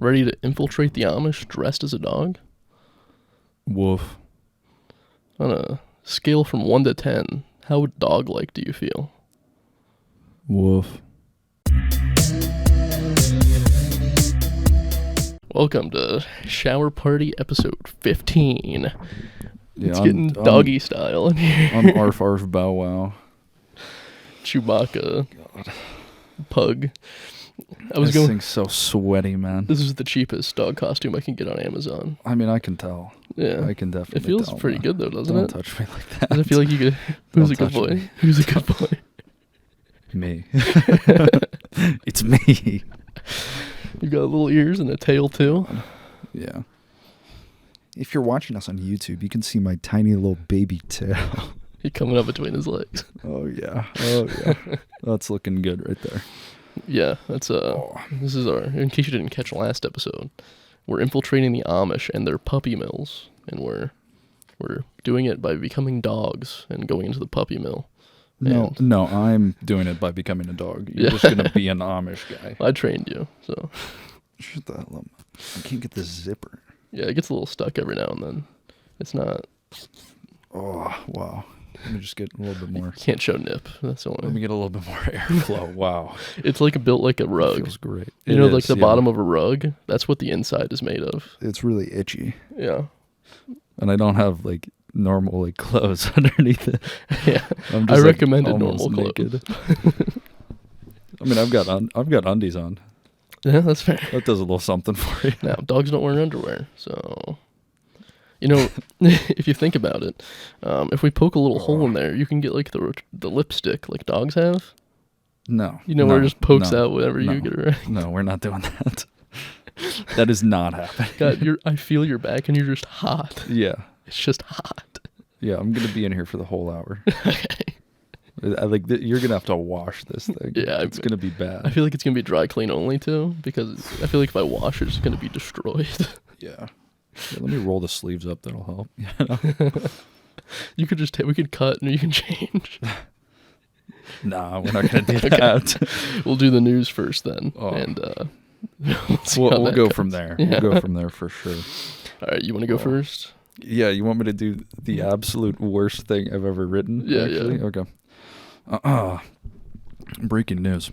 ready to infiltrate the Amish dressed as a dog? Woof. On a scale from 1 to 10, how dog-like do you feel? Woof. Welcome to Shower Party episode 15. Yeah, It's getting doggy style in here. I'm arf arf bow wow. Chewbacca. God. Pug. This thing's so sweaty, man. This is the cheapest dog costume I can get on Amazon. I mean, I can tell. Yeah. I can definitely It feels tell, pretty man. good, though, doesn't Don't it? touch me like that. Does it feel like you could... Who's a good touch boy? me. Who's a good boy? Me. It's me. You got little ears and a tail, too? Yeah. If you're watching us on YouTube, you can see my tiny little baby tail. He coming up between his legs. Oh, yeah. Oh, yeah. That's looking good right there. Yeah, that's this is our, in case you didn't catch last episode, we're infiltrating the Amish and their puppy mills, and we're doing it by becoming dogs and going into the puppy mill. No, I'm doing it by becoming a dog. You're just going to be an Amish guy. I trained you, so. Shut the hell up. I can't get this zipper. Yeah, it gets a little stuck every now and then. It's not. Oh, wow. Let me just get a little bit more. You can't show nip. That's the Let only. me get a little bit more airflow. Wow. It's like built like a rug. It feels great. You know, like the bottom of a rug? That's what the inside is made of. It's really itchy. Yeah. And I don't have like normal like clothes underneath it. Yeah. I'm I just, recommended almost normal naked. I mean, I've got undies on. Yeah, that's fair. That does a little something for you. Now, dogs don't wear underwear, so... You know, if you think about it, if we poke a little hole in there, you can get like the lipstick like dogs have. No. You know, where it just pokes out whenever you get it ready. No, we're not doing that. That is not happening. God, I feel your back and you're just hot. Yeah. It's just hot. Yeah, I'm going to be in here for the whole hour. Okay. You're going to have to wash this thing. Yeah. It's going to be bad. I feel like it's going to be dry clean only too, because I feel like if I wash it, it's going to be destroyed. Yeah. Yeah, let me roll the sleeves up. That'll help. Yeah. You could just we could cut and you can change. Nah, we're not going to do that. We'll do the news first then. Oh. And we'll go from there. Yeah. We'll go from there for sure. All right, you want to go first? Yeah, you want me to do the absolute worst thing I've ever written? Yeah, actually? yeah. Okay. Breaking news.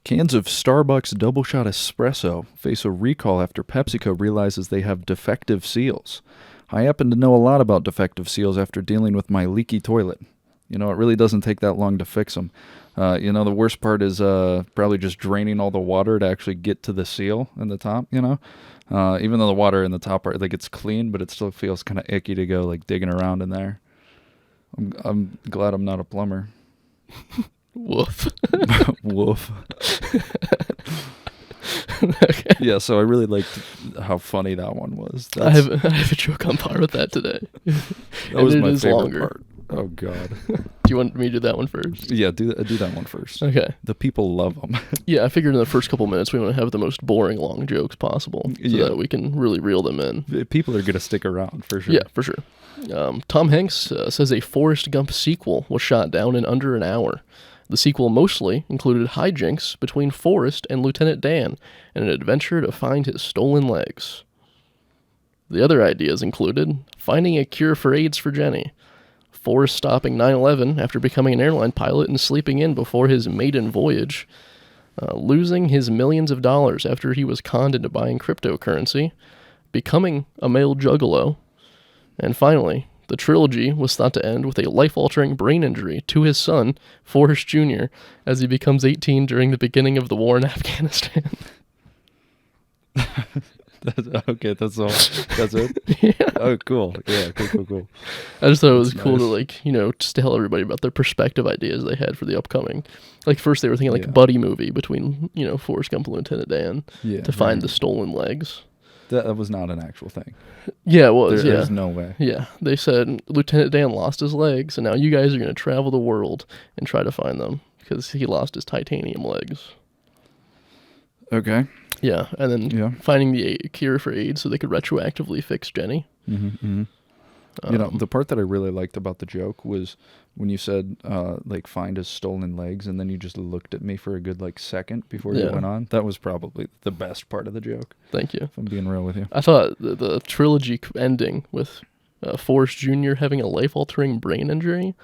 Cans of Starbucks Double Shot Espresso face a recall after PepsiCo realizes they have defective seals. I happen to know a lot about defective seals after dealing with my leaky toilet. You know, it really doesn't take that long to fix them. The worst part is probably just draining all the water to actually get to the seal in the top, you know? Even though the water in the top part, like, it's clean, but it still feels kind of icky to go, like, digging around in there. I'm glad I'm not a plumber. Woof. Woof. Okay. Yeah, so I really liked how funny that one was. I have a joke on par with that today. That was my favorite part. Oh, God. Do you want me to do that one first? Yeah, do that one first. Okay. The people love them. Yeah, I figured in the first couple minutes we want to have the most boring long jokes possible so that we can really reel them in. People are going to stick around, for sure. Yeah, for sure. Tom Hanks says a Forrest Gump sequel was shot down in under an hour. The sequel mostly included hijinks between Forrest and Lieutenant Dan in an adventure to find his stolen legs. The other ideas included finding a cure for AIDS for Jenny, Forrest stopping 9/11 after becoming an airline pilot and sleeping in before his maiden voyage, losing his millions of dollars after he was conned into buying cryptocurrency, becoming a male juggalo, and finally, the trilogy was thought to end with a life-altering brain injury to his son, Forrest Jr., as he becomes 18 during the beginning of the war in Afghanistan. Okay, that's all. That's it? Yeah. Oh, cool. Yeah, cool. I just thought it was That's cool nice. to, just tell everybody about their perspective ideas they had for the upcoming. Like, first they were thinking, Yeah. a buddy movie between, Forrest Gump and Lieutenant Dan to find right. the stolen legs. That was not an actual thing. Yeah, it was, There's no way. Yeah, they said Lieutenant Dan lost his legs, and now you guys are going to travel the world and try to find them because he lost his titanium legs. Okay. Yeah, and then finding the cure for AIDS so they could retroactively fix Jenny. Mm-hmm. The part that I really liked about the joke was when you said, like, find his stolen legs, and then you just looked at me for a good, like, second before you went on. That was probably the best part of the joke. Thank you. If I'm being real with you. I thought the trilogy ending with Forrest Jr. having a life-altering brain injury,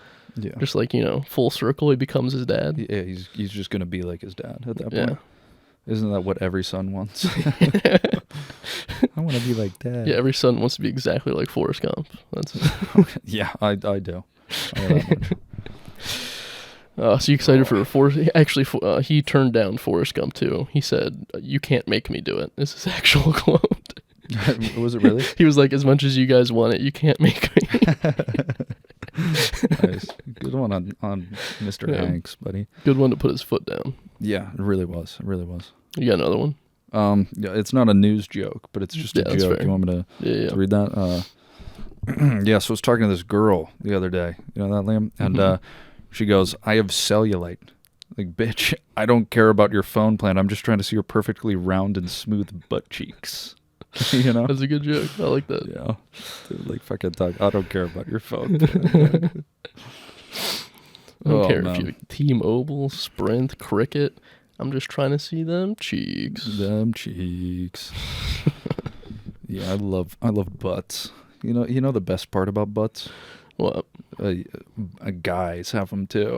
just like, full circle, he becomes his dad. Yeah, he's just going to be like his dad at that point. Isn't that what every son wants? I want to be like Dad. Yeah, every son wants to be exactly like Forrest Gump. That's yeah, I do. I so you excited for Forrest? Actually, he turned down Forrest Gump too. He said, "You can't make me do it." This is actual quote. Was it really? He was like, "As much as you guys want it, you can't make me." Nice. Good one on Mr. Hanks, buddy. Good one to put his foot down. Yeah, it really was. It really was. You got another one? Yeah, it's not a news joke, but it's just a joke. You want me to read that? Yeah, so I was talking to this girl the other day. You know that, Liam? And she goes, "I have cellulite." Like, bitch, I don't care about your phone plan. I'm just trying to see your perfectly round and smooth butt cheeks. You know? That's a good joke. I like that. Yeah. Dude, like, fucking talk. I don't care about your phone plan. I don't care if you T-Mobile, Sprint, Cricket. I'm just trying to see them cheeks. Them cheeks. Yeah, I love butts. You know the best part about butts? What? Guys have them too.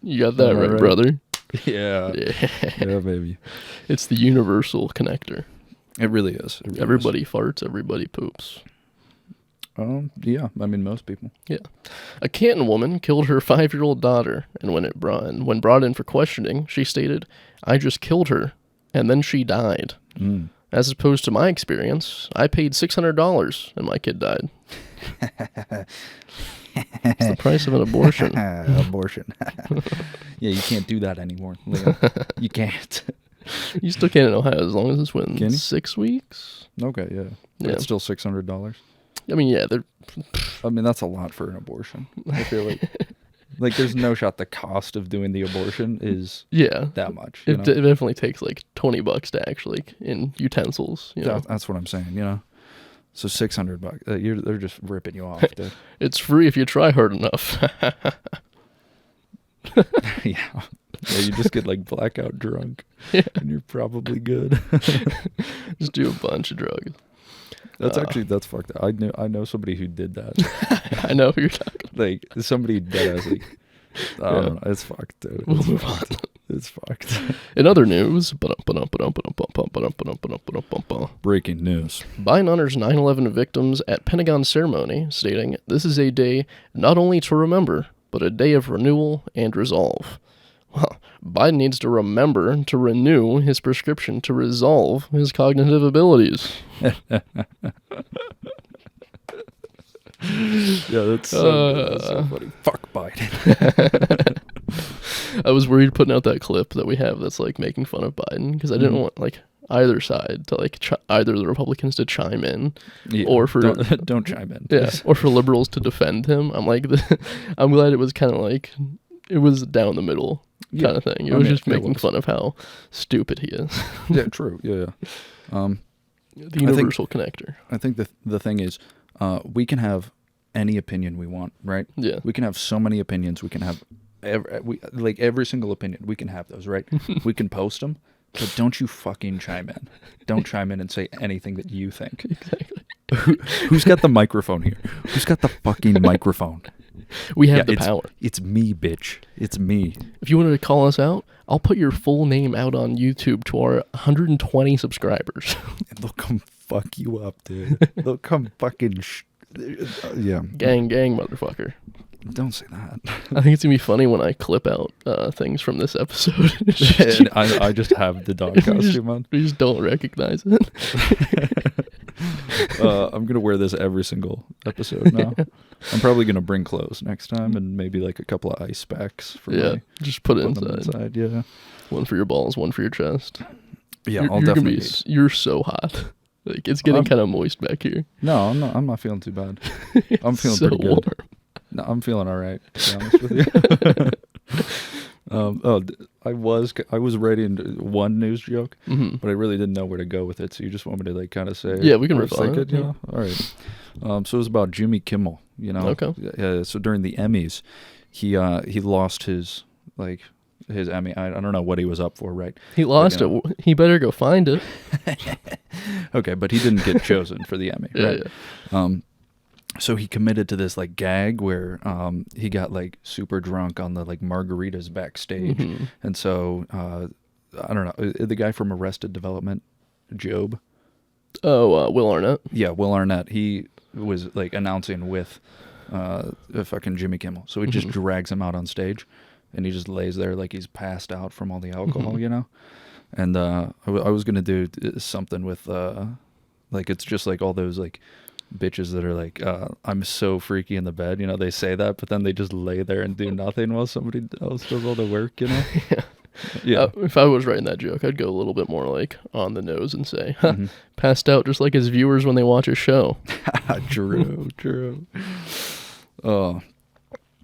You got that right, brother. Yeah. Yeah, baby. It's the universal connector. It really is. Everybody farts, everybody poops. Yeah, I mean, most people. Yeah. A Canton woman killed her 5-year-old daughter, and when brought in for questioning, she stated, "I just killed her, and then she died. As opposed to my experience, I paid $600, and my kid died." It's the price of an abortion. Abortion. Yeah, you can't do that anymore, Liam. You can't. You still can in Ohio as long as it's within 6 weeks. Okay, yeah. It's still $600. I mean, yeah, that's a lot for an abortion. I feel like there's no shot the cost of doing the abortion is that much. It definitely takes like $20 to actually in utensils. That's what I'm saying. So $600. They're just ripping you off, dude. It's free if you try hard enough. Yeah, you just get like blackout drunk, and you're probably good. Just do a bunch of drugs. That's fucked up. I know somebody who did that. I know who you're talking about. Like, somebody dead ass, like, I don't know. It's fucked, dude. We'll move on. It's fucked. In other news, breaking news. Biden honors 9/11 victims at Pentagon ceremony, stating, "This is a day not only to remember, but a day of renewal and resolve." Well, Biden needs to remember to renew his prescription to resolve his cognitive abilities. Yeah, that's so funny. Fuck Biden. I was worried putting out that clip that we have that's like making fun of Biden because I didn't want like either side to like either the Republicans to chime in or for don't chime in. Please. Or for liberals to defend him. I'm like I'm glad it was kind of like it was down the middle kind of thing. It was just making fun of how stupid he is. Yeah, true. Yeah. The universal connector. I think the thing is, we can have any opinion we want, right? Yeah. We can have so many opinions. We can have every single opinion. We can have those, right? We can post them, but don't you fucking chime in. Don't chime in and say anything that you think. Exactly. Who's got the microphone here? Who's got the fucking microphone? We have the power. It's me, bitch. It's me. If you wanted to call us out, I'll put your full name out on YouTube to our 120 subscribers. And they'll come fuck you up, dude. They'll come fucking... Gang, motherfucker. Don't say that. I think it's going to be funny when I clip out things from this episode. And I just have the dog costume on. We just don't recognize it. I'm going to wear this every single episode now. I'm probably going to bring clothes next time and maybe like a couple of ice packs. Just put it inside. Yeah. One for your balls, one for your chest. Yeah, I'll definitely. You're so hot. Like, it's getting kind of moist back here. No, I'm not feeling too bad. I'm feeling so pretty good. Warm. No, I'm feeling all right, to be honest with you. I was writing one news joke, but I really didn't know where to go with it. So you just want me to like kind of say, yeah, we can riff on it. All right. So it was about Jimmy Kimmel. Okay. So during the Emmys, he lost his Emmy. I don't know what he was up for, right? He lost it. He better go find it. Okay, but he didn't get chosen for the Emmy, right? Yeah. So he committed to this gag where he got super drunk on the margaritas backstage, and so I don't know, the guy from Arrested Development, Job. Oh, Will Arnett. Yeah, Will Arnett. He was announcing with fucking Jimmy Kimmel, so he just drags him out on stage, and he just lays there like he's passed out from all the alcohol, And I was gonna do something with it's just all those bitches that are I'm so freaky in the bed, they say that, but then they just lay there and do nothing while somebody else does all the work, Yeah. Yeah. If I was writing that joke, I'd go a little bit more on the nose and say, passed out just like his viewers when they watch a show. True. Oh.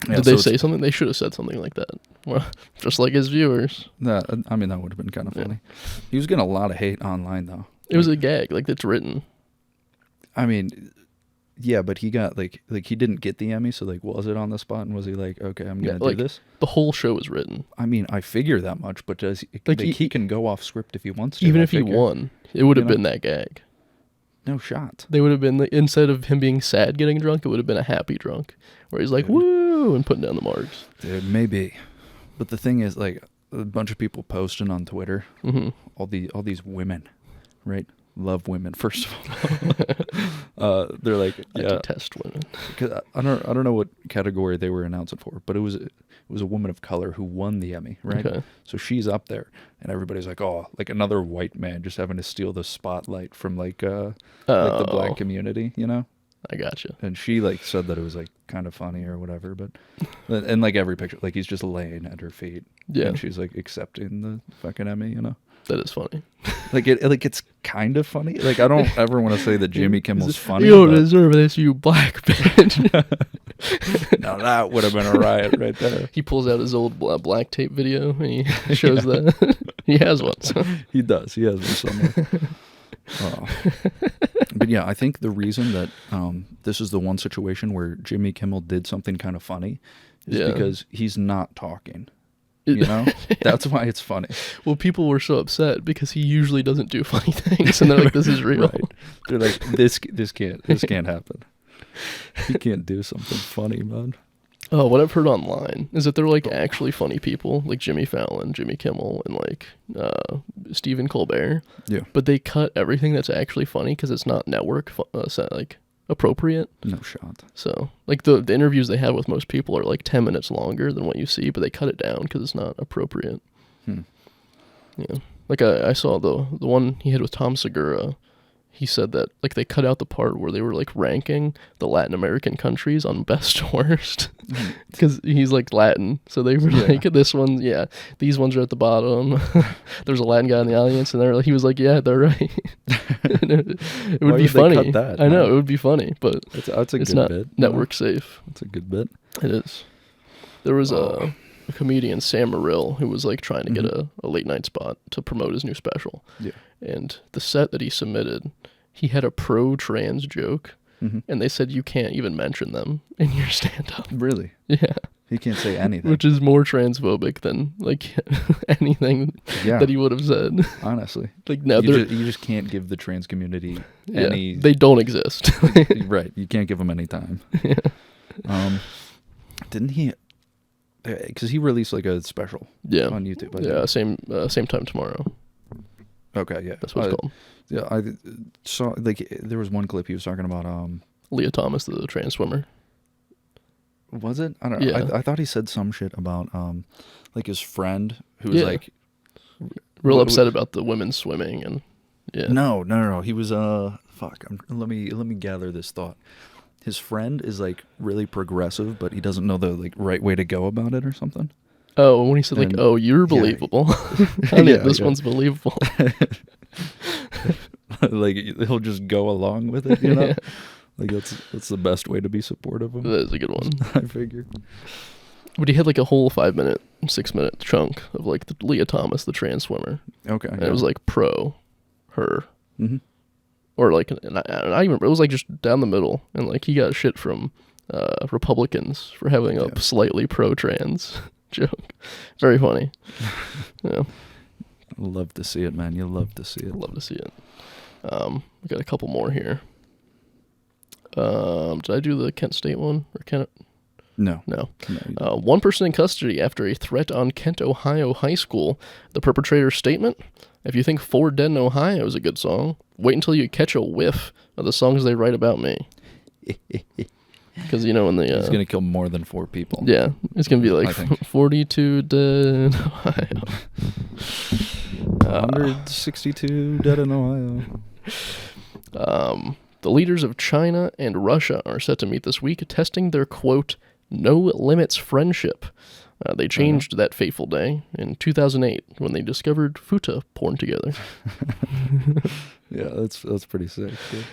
Yeah, Did they say something? They should have said something like that. Well, just like his viewers. That would have been kind of funny. He was getting a lot of hate online, though. It was a gag, it's written. I mean, yeah, but he got he didn't get the Emmy, so was it on the spot, and was he okay, I'm gonna do this? The whole show was written. I mean, I figure that much, but does he can go off script if he wants to? Even if he won, it would have been that gag. No shot. They would have been instead of him being sad getting drunk, it would have been a happy drunk, where he's woo and putting down the marks. Dude, maybe. But the thing is, a bunch of people posting on Twitter, all these women, right? Love women, first of all. They're I detest women. Cause I don't know what category they were announcing for, but it was a woman of color who won the Emmy, right? Okay. So she's up there, and everybody's another white man just having to steal the spotlight from the black community, I gotcha. And she said that it was kind of funny or whatever, but and every picture, he's just laying at her feet, and she's accepting the fucking Emmy, That is funny. It's kind of funny. I don't ever want to say that Jimmy Kimmel's funny. You don't deserve this, you black bitch. Now that would have been a riot right there. He pulls out his old black tape video and he shows that. He has one. So. He does. He has one somewhere. But yeah, I think the reason that this is the one situation where Jimmy Kimmel did something kind of funny is because he's not talking. That's why it's funny. Well, people were so upset because he usually doesn't do funny things, and they're like, "This is real." Right. They're like, "This can't happen. He can't do something funny, man." Oh, what I've heard online is that they're actually funny people, like Jimmy Fallon, Jimmy Kimmel, and Stephen Colbert. Yeah. But they cut everything that's actually funny because it's not network appropriate. No shot. So the interviews they have with most people are 10 minutes longer than what you see, but they cut it down because it's not appropriate. Yeah. I saw the one he had with Tom Segura. He said that they cut out the part where they were ranking the Latin American countries on best to worst because he's Latin, so they were this one, these ones are at the bottom. There's a Latin guy in the audience, and he was yeah, they're right. It would be funny. Cut that, I know it would be funny, but that's a it's good not bit. Network safe. That's a good bit. It is. There was a comedian, Sam Morrill, who was trying to get a late night spot to promote his new special. Yeah. And the set that he submitted, he had a pro-trans joke, and they said you can't even mention them in your stand-up. Really? Yeah. He can't say anything. Which is more transphobic than anything that he would have said. Honestly. No, you just can't give the trans community any... They don't exist. Right. You can't give them any time. Yeah. Didn't he... Because he released a special on YouTube. Yeah, same time tomorrow. Okay, yeah. That's what it's called. Yeah, I saw, there was one clip he was talking about, Leah Thomas, the trans swimmer. Was it? I don't know. Yeah. I thought he said some shit about, his friend who was, real upset about the women swimming, and, No. He was, fuck, let me gather this thought. His friend is, really progressive, but he doesn't know the, right way to go about it or something. Oh, when he said, you're believable. This one's believable. He'll just go along with it, Yeah. That's the best way to be supportive of him. That is a good one. I figured. But he had a whole 5-minute, 6-minute chunk of the Leah Thomas, the trans swimmer. Okay. And it was pro her. Mm-hmm. or like, and I even, it was like just down the middle, and like he got shit from Republicans for having a slightly pro-trans joke. Very funny. Yeah. Love to see it, man. You love to see it. Love to see it. We got a couple more here. Did I do the Kent State one or Kent? No. One person in custody after a threat on Kent, Ohio high school. The perpetrator's statement: "If you think 4 Dead in Ohio is a good song, wait until you catch a whiff of the songs they write about me." Because, you know, when he's going to kill more than 4 people. Yeah, it's going to be like 42 dead in Ohio. 162 dead in Ohio. The leaders of China and Russia are set to meet this week, testing their, quote, no limits friendship. They changed that fateful day in 2008 when they discovered futa porn together. Yeah, that's pretty sick. Dude.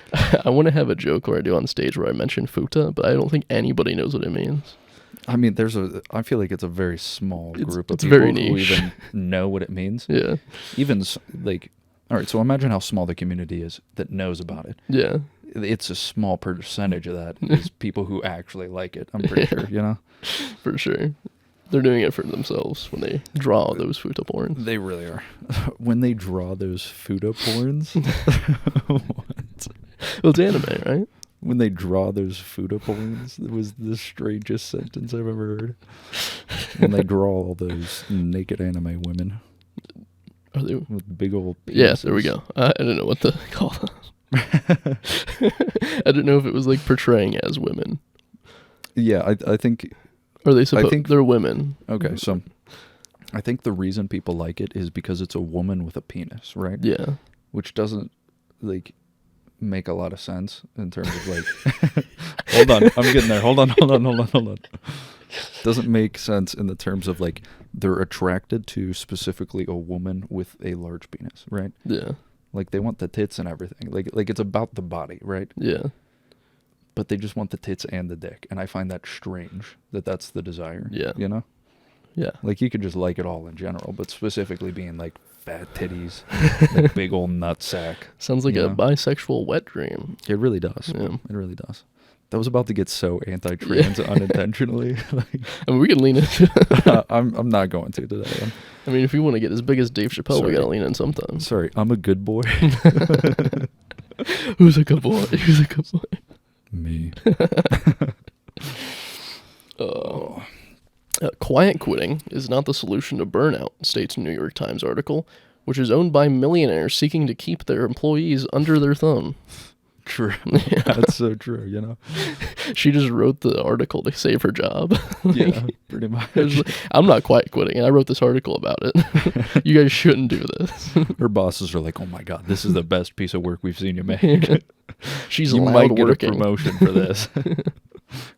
I want to have a joke where I do on stage where I mention futa, but I don't think anybody knows what it means. I mean, I feel like it's a very small group of it's people very who niche. even know what it means. Yeah. Even like, all right, so imagine how small the community is that knows about it. Yeah. It's a small percentage of that is people who actually like it. I'm pretty sure, you know? For sure. They're doing it for themselves when they draw those futa porns. They really are. When they draw those futa porns? What? Well, it's anime, right? When they draw those futa porns, it was the strangest sentence I've ever heard. When they draw all those naked anime women. Are they? With big old penises. Yes, there we go. I didn't know what to call them. I didn't know if it was like portraying as women. Yeah, I think... Or they suppose they're women. Okay, so I think the reason people like it is because it's a woman with a penis, right? Yeah. Which doesn't, like, make a lot of sense in terms of, like... Hold on, I'm getting there. Hold on. Doesn't make sense in the terms of, like, they're attracted to specifically a woman with a large penis, right? Yeah. Like, they want the tits and everything. Like it's about the body, right? Yeah. But they just want the tits and the dick. And I find that strange that that's the desire. Yeah. You know? Yeah. Like, you could just like it all in general, but specifically being, like, fat titties, like big old nut sack. Sounds like a bisexual wet dream. It really does. Yeah. It really does. That was about to get so anti-trans unintentionally. Like, I mean, we can lean into I'm not going to today. I mean, if we want to get as big as Dave Chappelle, we Sorry. gotta lean in sometimes. Sorry, I'm a good boy. Who's a good boy? Who's a good boy? Me. Quiet quitting is not the solution to burnout, states a New York Times article, which is owned by millionaires seeking to keep their employees under their thumb. True. That's so true, you know? She just wrote the article to save her job. Yeah, pretty much. I'm not quiet quitting, and I wrote this article about it. You guys shouldn't do this. Her bosses are like, oh my God, this is the best piece of work we've seen you make. She's you loud might get working. a promotion for this.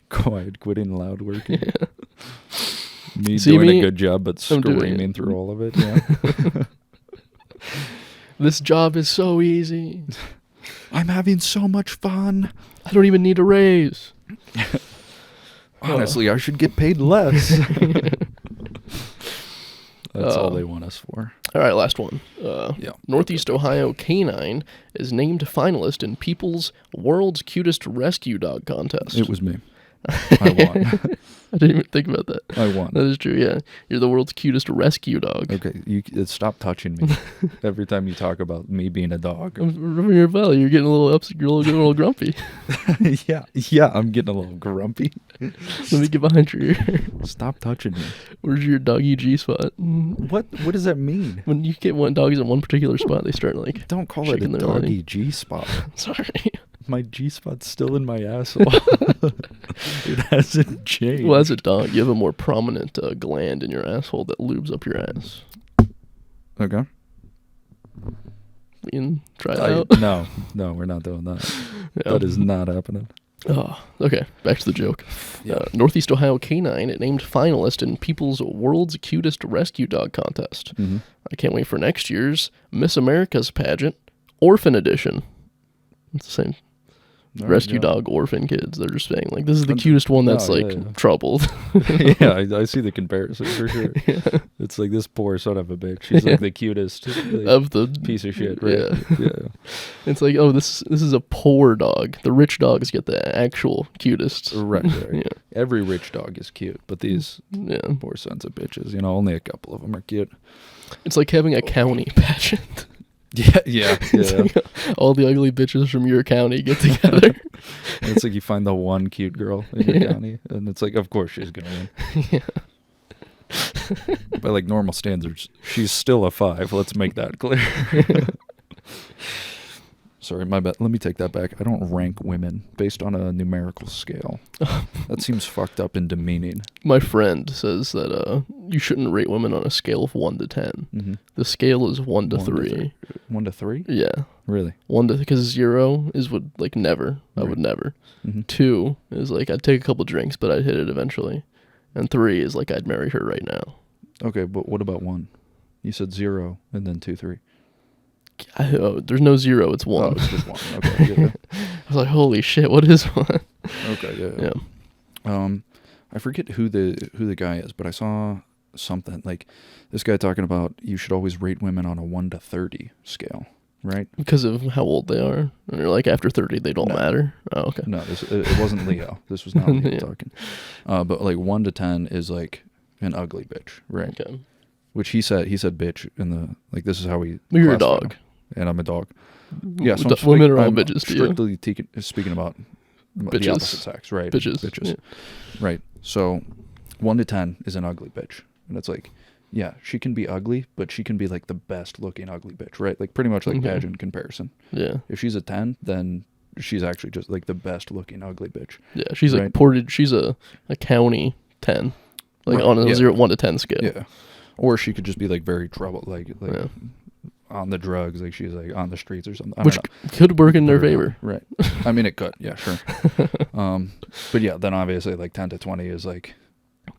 Quiet quitting, loud working. Yeah. Me doing a good job, but screaming through all of it. Yeah. This job is so easy. I'm having so much fun. I don't even need a raise. Honestly, I should get paid less. That's all they want us for. All right, last one. Yeah. Northeast Ohio canine is named finalist in People's World's Cutest Rescue Dog Contest. It was me. I won. I didn't even think about that. I won. That is true, yeah. You're the world's cutest rescue dog. Okay, you stop touching me every time you talk about me being a dog. I'm rubbing your belly. You're getting a little upset. You're getting a little grumpy. Yeah, I'm getting a little grumpy. Let me get behind your ear. Stop touching me. Where's your doggy G spot? What does that mean? When you get dogs in one particular spot, they start like Don't call it a their doggy belly. G spot. Sorry. My G spot's still in my asshole. It hasn't changed. Well, as a dog, you have a more prominent gland in your asshole that lubes up your ass. Okay. We can try that out. No, we're not doing that. Yeah. That is not happening. Oh, okay. Back to the joke. Yeah. Northeast Ohio canine named finalist in People's World's Cutest Rescue Dog Contest. Mm-hmm. I can't wait for next year's Miss America's pageant, Orphan Edition. It's the same. rescue dog orphan kids. They're just saying like this is the cutest one that's troubled. Yeah, I see the comparison for sure. Yeah. It's like this poor son of a bitch. He's like the cutest of the piece of shit, right? Yeah. It's like, oh, this is a poor dog. The rich dogs get the actual cutest. Right. Yeah. Every rich dog is cute, but these poor sons of bitches, only a couple of them are cute. It's like having a county pageant. Yeah. Like all the ugly bitches from your county get together. And it's like you find the one cute girl in your county, and it's like, of course she's gonna win. Yeah. By like normal standards, she's still a 5. Let's make that clear. Sorry, my bad. Let me take that back. I don't rank women based on a numerical scale. That seems fucked up and demeaning. My friend says that you shouldn't rate women on a scale of 1 to 10. Mm-hmm. The scale is 1 to 3. 1 to 3? Yeah. Really? 1 to because 0 is like never. Right. I would never. Mm-hmm. 2 is like I'd take a couple drinks, but I'd hit it eventually. And 3 is like I'd marry her right now. Okay, but what about 1? You said 0 and then 2, 3. There's no 0, it's 1. Oh, it's just 1. Okay. Yeah. I was like, holy shit, what is 1? Okay, yeah. I forget who the guy is, but I saw something like this guy talking about you should always rate women on a 1 to 30 scale, right? Because of how old they are. And you're like, after 30, they don't matter. Oh, okay. No, it wasn't Leo. This was not Leo talking. But like 1 to 10 is like an ugly bitch, right? Okay. Which he said bitch in the like. This is how we. You're a dog. And I'm a dog. Yeah, so women are all bitches. Strictly speaking about the opposite sex, right? Bitches. Yeah. Right. So 1 to 10 is an ugly bitch. And it's like, yeah, she can be ugly, but she can be like the best looking ugly bitch, right? Like pretty much like pageant comparison. Yeah. If she's a 10, then she's actually just like the best looking ugly bitch. Yeah, she's like she's a county 10. Like on a 1 to 10 scale. Yeah. Or she could just be like very troubled, like on the drugs, like she's like on the streets or something. Which could work in their favor. Right. I mean, it could. Yeah, sure. But yeah, then obviously like 10 to 20 is like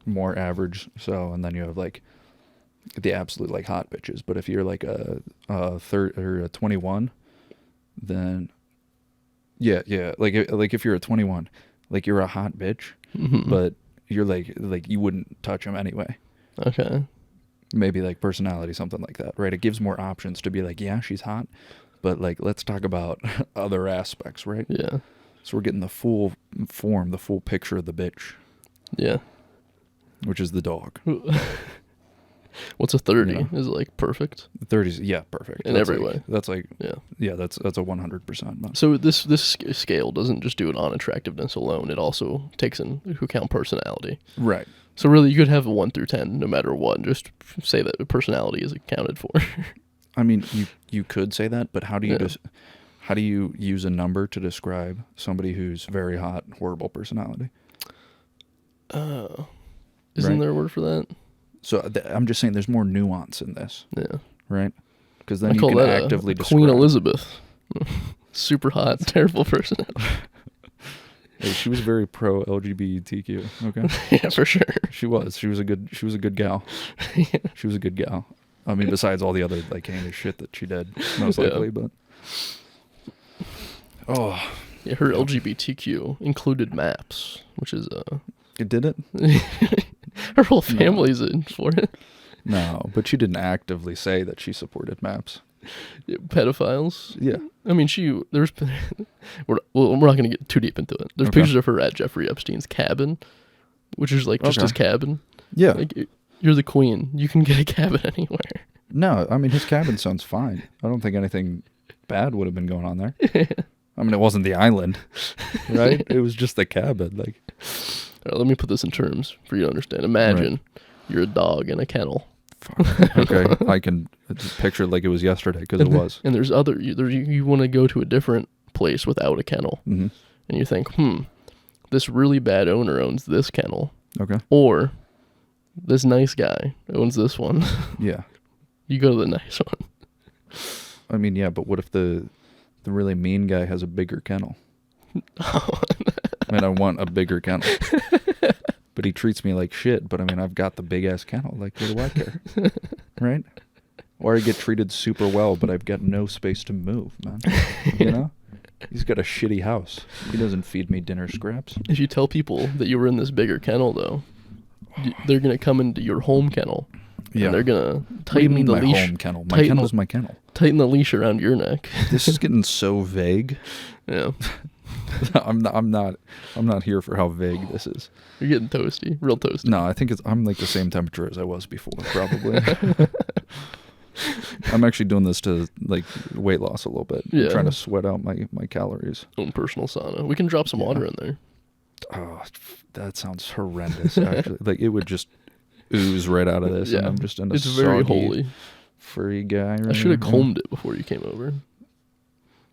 more average. So, and then you have like the absolute like hot bitches. But if you're like a 30 or a 21, then yeah. Like if you're a 21, like you're a hot bitch, but you're like you wouldn't touch them anyway. Okay. Maybe like personality, something like that, right? It gives more options to be like, yeah, she's hot, but like let's talk about other aspects, right? Yeah. So we're getting the full form, the full picture of the bitch. Yeah. Which is the dog. What's a 30? Is it like perfect? 30's perfect. In every way. That's like that's a 100%. So this scale doesn't just do it on attractiveness alone. It also takes into account personality. Right. So really, you could have a 1 through 10 no matter what. Just say that personality is accounted for. I mean, you could say that, but how do you how do you use a number to describe somebody who's very hot, horrible personality? Isn't there a word for that? So I'm just saying, there's more nuance in this. Yeah. Right. Because then I you call can that actively describe Queen Elizabeth. Super hot, terrible personality. Hey, she was very pro LGBTQ. Okay. Yeah, for sure. She was a good gal. Yeah. She was a good gal. I mean, besides all the other like heinous shit that she did, most likely, but yeah, her LGBTQ included maps, which is it did it. Her whole family's in for it. No, but she didn't actively say that she supported maps. Yeah, pedophiles. Yeah. I mean, we're not going to get too deep into it. There's pictures of her at Jeffrey Epstein's cabin, which is like just his cabin. Yeah. Like, you're the queen. You can get a cabin anywhere. No, I mean, his cabin sounds fine. I don't think anything bad would have been going on there. I mean, it wasn't the island, right? It was just the cabin. Like, let me put this in terms for you to understand. Imagine you're a dog in a kennel. Fuck. Okay, I can picture it like it was yesterday because it was. And there's other. You want to go to a different place without a kennel, and you think, this really bad owner owns this kennel. Okay. Or this nice guy owns this one. Yeah. You go to the nice one. I mean, yeah, but what if the really mean guy has a bigger kennel? I mean, I want a bigger kennel. But he treats me like shit. But I mean, I've got the big ass kennel. Like, what do I care? Right? Or I get treated super well, but I've got no space to move, man. You know? He's got a shitty house. He doesn't feed me dinner scraps. If you tell people that you were in this bigger kennel, though, they're gonna come into your home kennel. Yeah. And they're gonna What do you tighten mean the my leash. home kennel? My kennel's my kennel. Tighten the leash around your neck. This is getting so vague. Yeah. I'm not here for how vague this is. You're getting toasty, real toasty. No, I think I'm like the same temperature as I was before, probably. I'm actually doing this to like weight loss a little bit. Yeah. I'm trying to sweat out my calories. Own personal sauna. We can drop some water in there. Oh, that sounds horrendous. Actually, like it would just ooze right out of this, and I'm just in a it's very soggy, holy. furry guy. Right I should have now. combed it before you came over.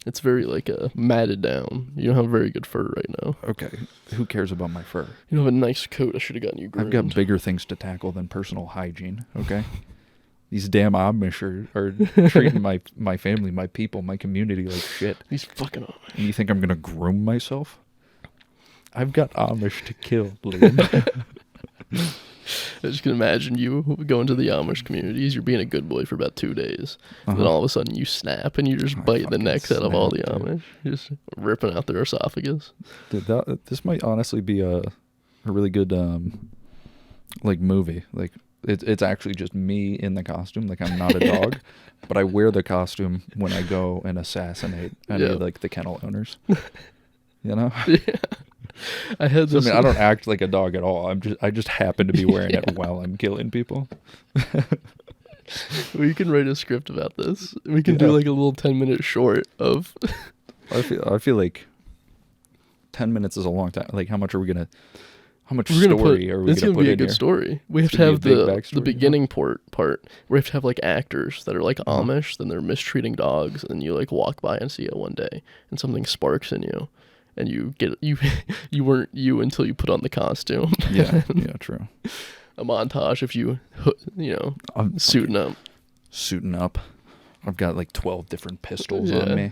It's very like matted down. You don't have very good fur right now. Okay, who cares about my fur? You don't have a nice coat. I should have gotten you groomed. I've got bigger things to tackle than personal hygiene. Okay. These damn Amish are treating my family, my people, my community like shit. These fucking Amish. And you think I'm going to groom myself? I've got Amish to kill, Liam. I just can imagine you going to the Amish communities. You're being a good boy for about 2 days. And then all of a sudden you snap and you just bite the fucking necks out of all the snap, Amish. Just ripping out their esophagus. Dude, this might honestly be a really good like movie. Like it's actually just me in the costume. Like I'm not a dog, but I wear the costume when I go and assassinate any of like the kennel owners. You know? Yeah. I had So, this. I don't act like a dog at all. I just happen to be wearing it while I'm killing people. We can write a script about this. We can do like a little 10-minute short of. I feel like 10 minutes is a long time. Like how much We're gonna story are we it's gonna gonna put be a in good here? story. We have It's to gonna have be a big the backstory, beginning part where we have to have like actors that are like Amish, then they're mistreating dogs, and you like walk by and see it one day, and something sparks in you, and you weren't you until you put on the costume. Yeah, true. A montage of you suiting up. Suiting up. I've got like 12 different pistols on me.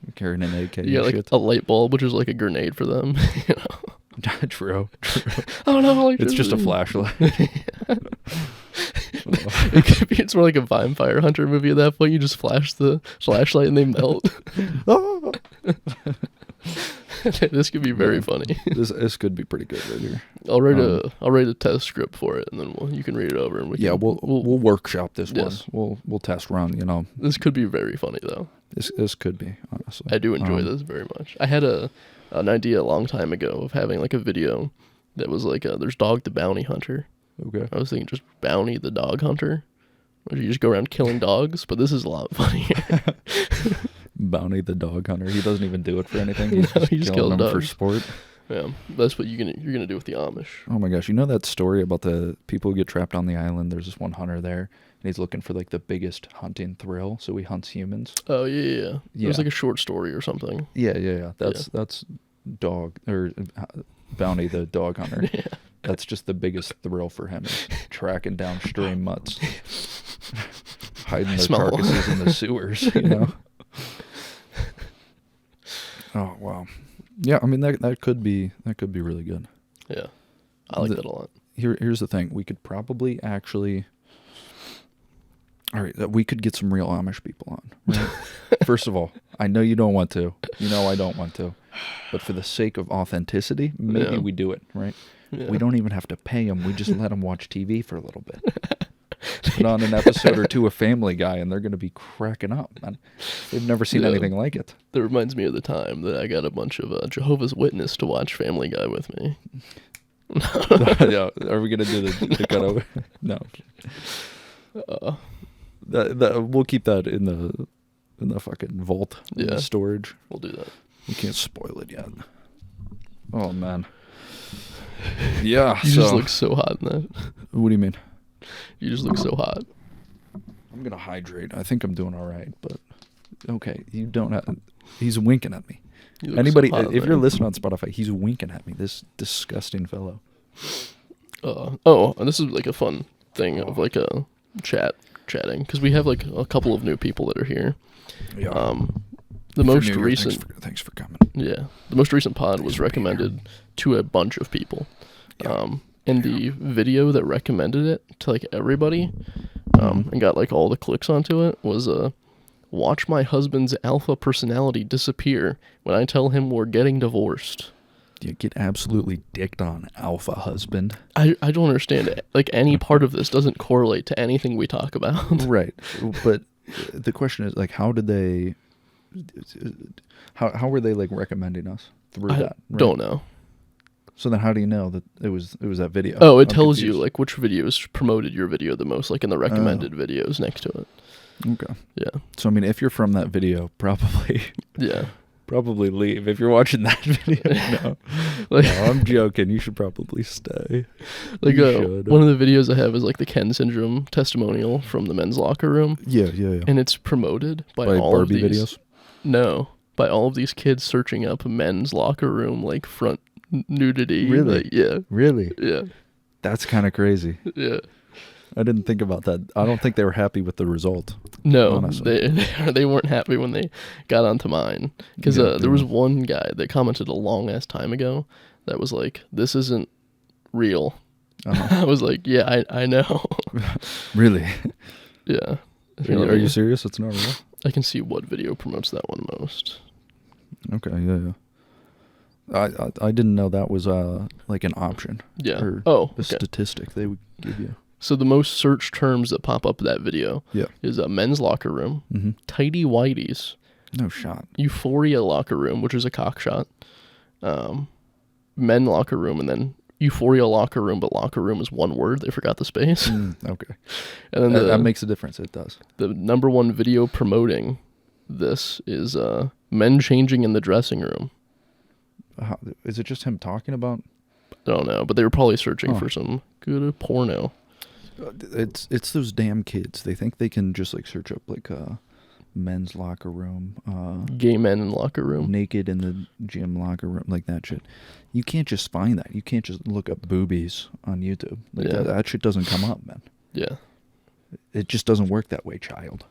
I'm carrying an AK. You got like shit. a light bulb, which is like a grenade for them. You know? True. Oh no! It's just a flashlight. It's more like a vampire hunter movie at that point. You just flash the flashlight and they melt. This could be very funny. This could be pretty good right here. I'll write a test script for it, and then you can read it over, and we'll workshop this Yes. one. We'll test run. You know, This could be very funny though. this could be honestly. I do enjoy this very much. I had an idea a long time ago of having like a video that was like there's Dog the Bounty Hunter. Okay. I was thinking just Bounty the Dog Hunter, where you just go around killing dogs. But this is a lot funnier. Bounty the dog hunter. He doesn't even do it for anything. He's No, just he just killing kills them for dogs. sport. Yeah, that's what you're gonna do with the Amish. Oh my gosh, you know that story about the people who get trapped on the island? There's this one hunter there, and he's looking for like the biggest hunting thrill, so he hunts humans. Oh yeah. It was Yeah. like a short story or something. Yeah. That's dog or Bounty the dog hunter. Yeah. That's just the biggest thrill for him, is tracking down stray mutts, hiding their Smell. carcasses in the sewers. You know. Oh wow. Yeah, I mean that could be really good. Yeah, I like that a lot. Here's the thing. We could probably actually... All right, we could get some real Amish people on. Right? First of all, I know you don't want to. You know I don't want to. But for the sake of authenticity, maybe we do it, right? Yeah. We don't even have to pay them. We just let them watch TV for a little bit. Put on an episode or two of Family Guy, and they're going to be cracking up, man. They've never seen anything like it. That reminds me of the time that I got a bunch of Jehovah's Witness to watch Family Guy with me. Yeah, are we going to do the cutover? No. We'll keep that in the fucking vault, in the storage. We'll do that. We can't spoil it yet. Oh man. Yeah. You just look so hot in that. What do you mean? You just look so hot. I'm gonna hydrate. I think I'm doing all right, but okay. You don't have. He's winking at me. You look Anybody, so hot in if there. you're listening on Spotify, he's winking at me. This disgusting fellow. And this is like a fun thing of like a chatting, because we have like a couple of new people that are here. Yeah. The most recent. Thanks for coming. Yeah, the most recent pod was recommended to a bunch of people. And the video that recommended it to like everybody, and got like all the clicks onto it was Watch my husband's alpha personality disappear when I tell him we're getting divorced. You get absolutely dicked on, alpha husband. I don't understand it. Like, any part of this doesn't correlate to anything we talk about. Right. But the question is, like, how did they... How were they, like, recommending us through I that? Right? don't know. So then how do you know that it was that video? Oh, it I'm tells you, confused. like, which videos promoted your video the most, like, in the recommended videos next to it. Okay. Yeah. So, I mean, if you're from that video, probably leave. If you're watching that video, no. Like, No, I'm joking. You should probably stay. like You should. one of the videos I have is, like, the Ken syndrome testimonial from the men's locker room. Yeah. And it's promoted by all Barbie of these. videos? No. By all of these kids searching up men's locker room, like, front nudity. Really? Like, yeah. Really? Yeah. That's kind of crazy. Yeah. I didn't think about that. I don't think they were happy with the result. No, Honestly. they weren't happy when they got onto mine. Because Yeah, there was one guy that commented a long-ass time ago that was like, this isn't real. Uh-huh. I was like, yeah, I know. Really? Yeah. Are you serious? It's not real? I can see what video promotes that one most. Okay, yeah. I didn't know that was like an option. Yeah. Or Oh, a okay. statistic they would give you. So the most searched terms that pop up that video is a men's locker room, Mm-hmm. tidy whities, No shot. euphoria locker room, which is a cock shot, men locker room, and then euphoria locker room, but locker room is one word. They forgot the space. Okay. And then That makes a difference. It does. the number one video promoting this is men changing in the dressing room. Is it just him talking about? I don't know, but they were probably searching for some good porno. It's those damn kids. They think they can just like search up like men's locker room, Gay men in locker room. naked in the gym locker room, like that shit. You can't just find that. You can't just look up boobies on YouTube. Like Yeah. that shit doesn't come up, man. Yeah. It just doesn't work that way, child.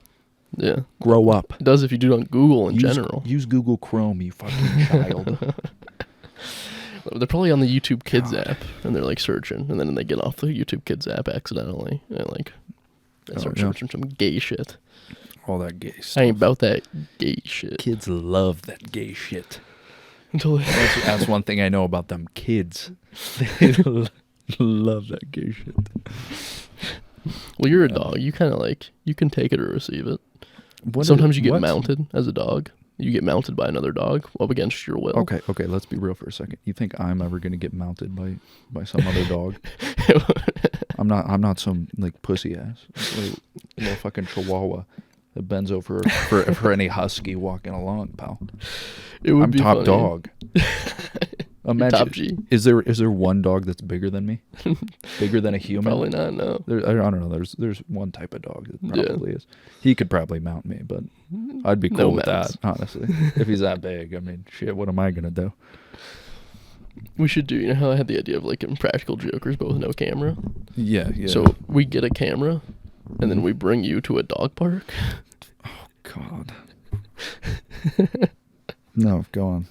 Yeah. Grow up. It does if you do it on Google in general. Use Google Chrome, you fucking child. They're probably on the YouTube Kids app, and they're like searching, and then they get off the YouTube Kids app accidentally, and like they start searching some gay shit. All that gay stuff. I ain't about that gay shit. Kids love that gay shit. Until That's one thing I know about them kids. They love that gay shit. well, you're a dog. You kind of like you can take it or receive it. Sometimes you get mounted as a dog. You get mounted by another dog up against your will. Okay, let's be real for a second. You think I'm ever gonna get mounted by some other dog? I'm not some like pussy ass little fucking chihuahua that bends over for any husky walking along, pal. It would I'm be top funny. dog. Imagine, top G. is there one dog that's bigger than me? Bigger than a human? Probably not. No. I don't know. There's one type of dog that probably is. He could probably mount me, but I'd be cool No with mounts. that, honestly. If he's that big, I mean, shit. What am I gonna do? We should do. You know how I had the idea of like Impractical Jokers, but with no camera. Yeah. So we get a camera, and then we bring you to a dog park. God. No, go on.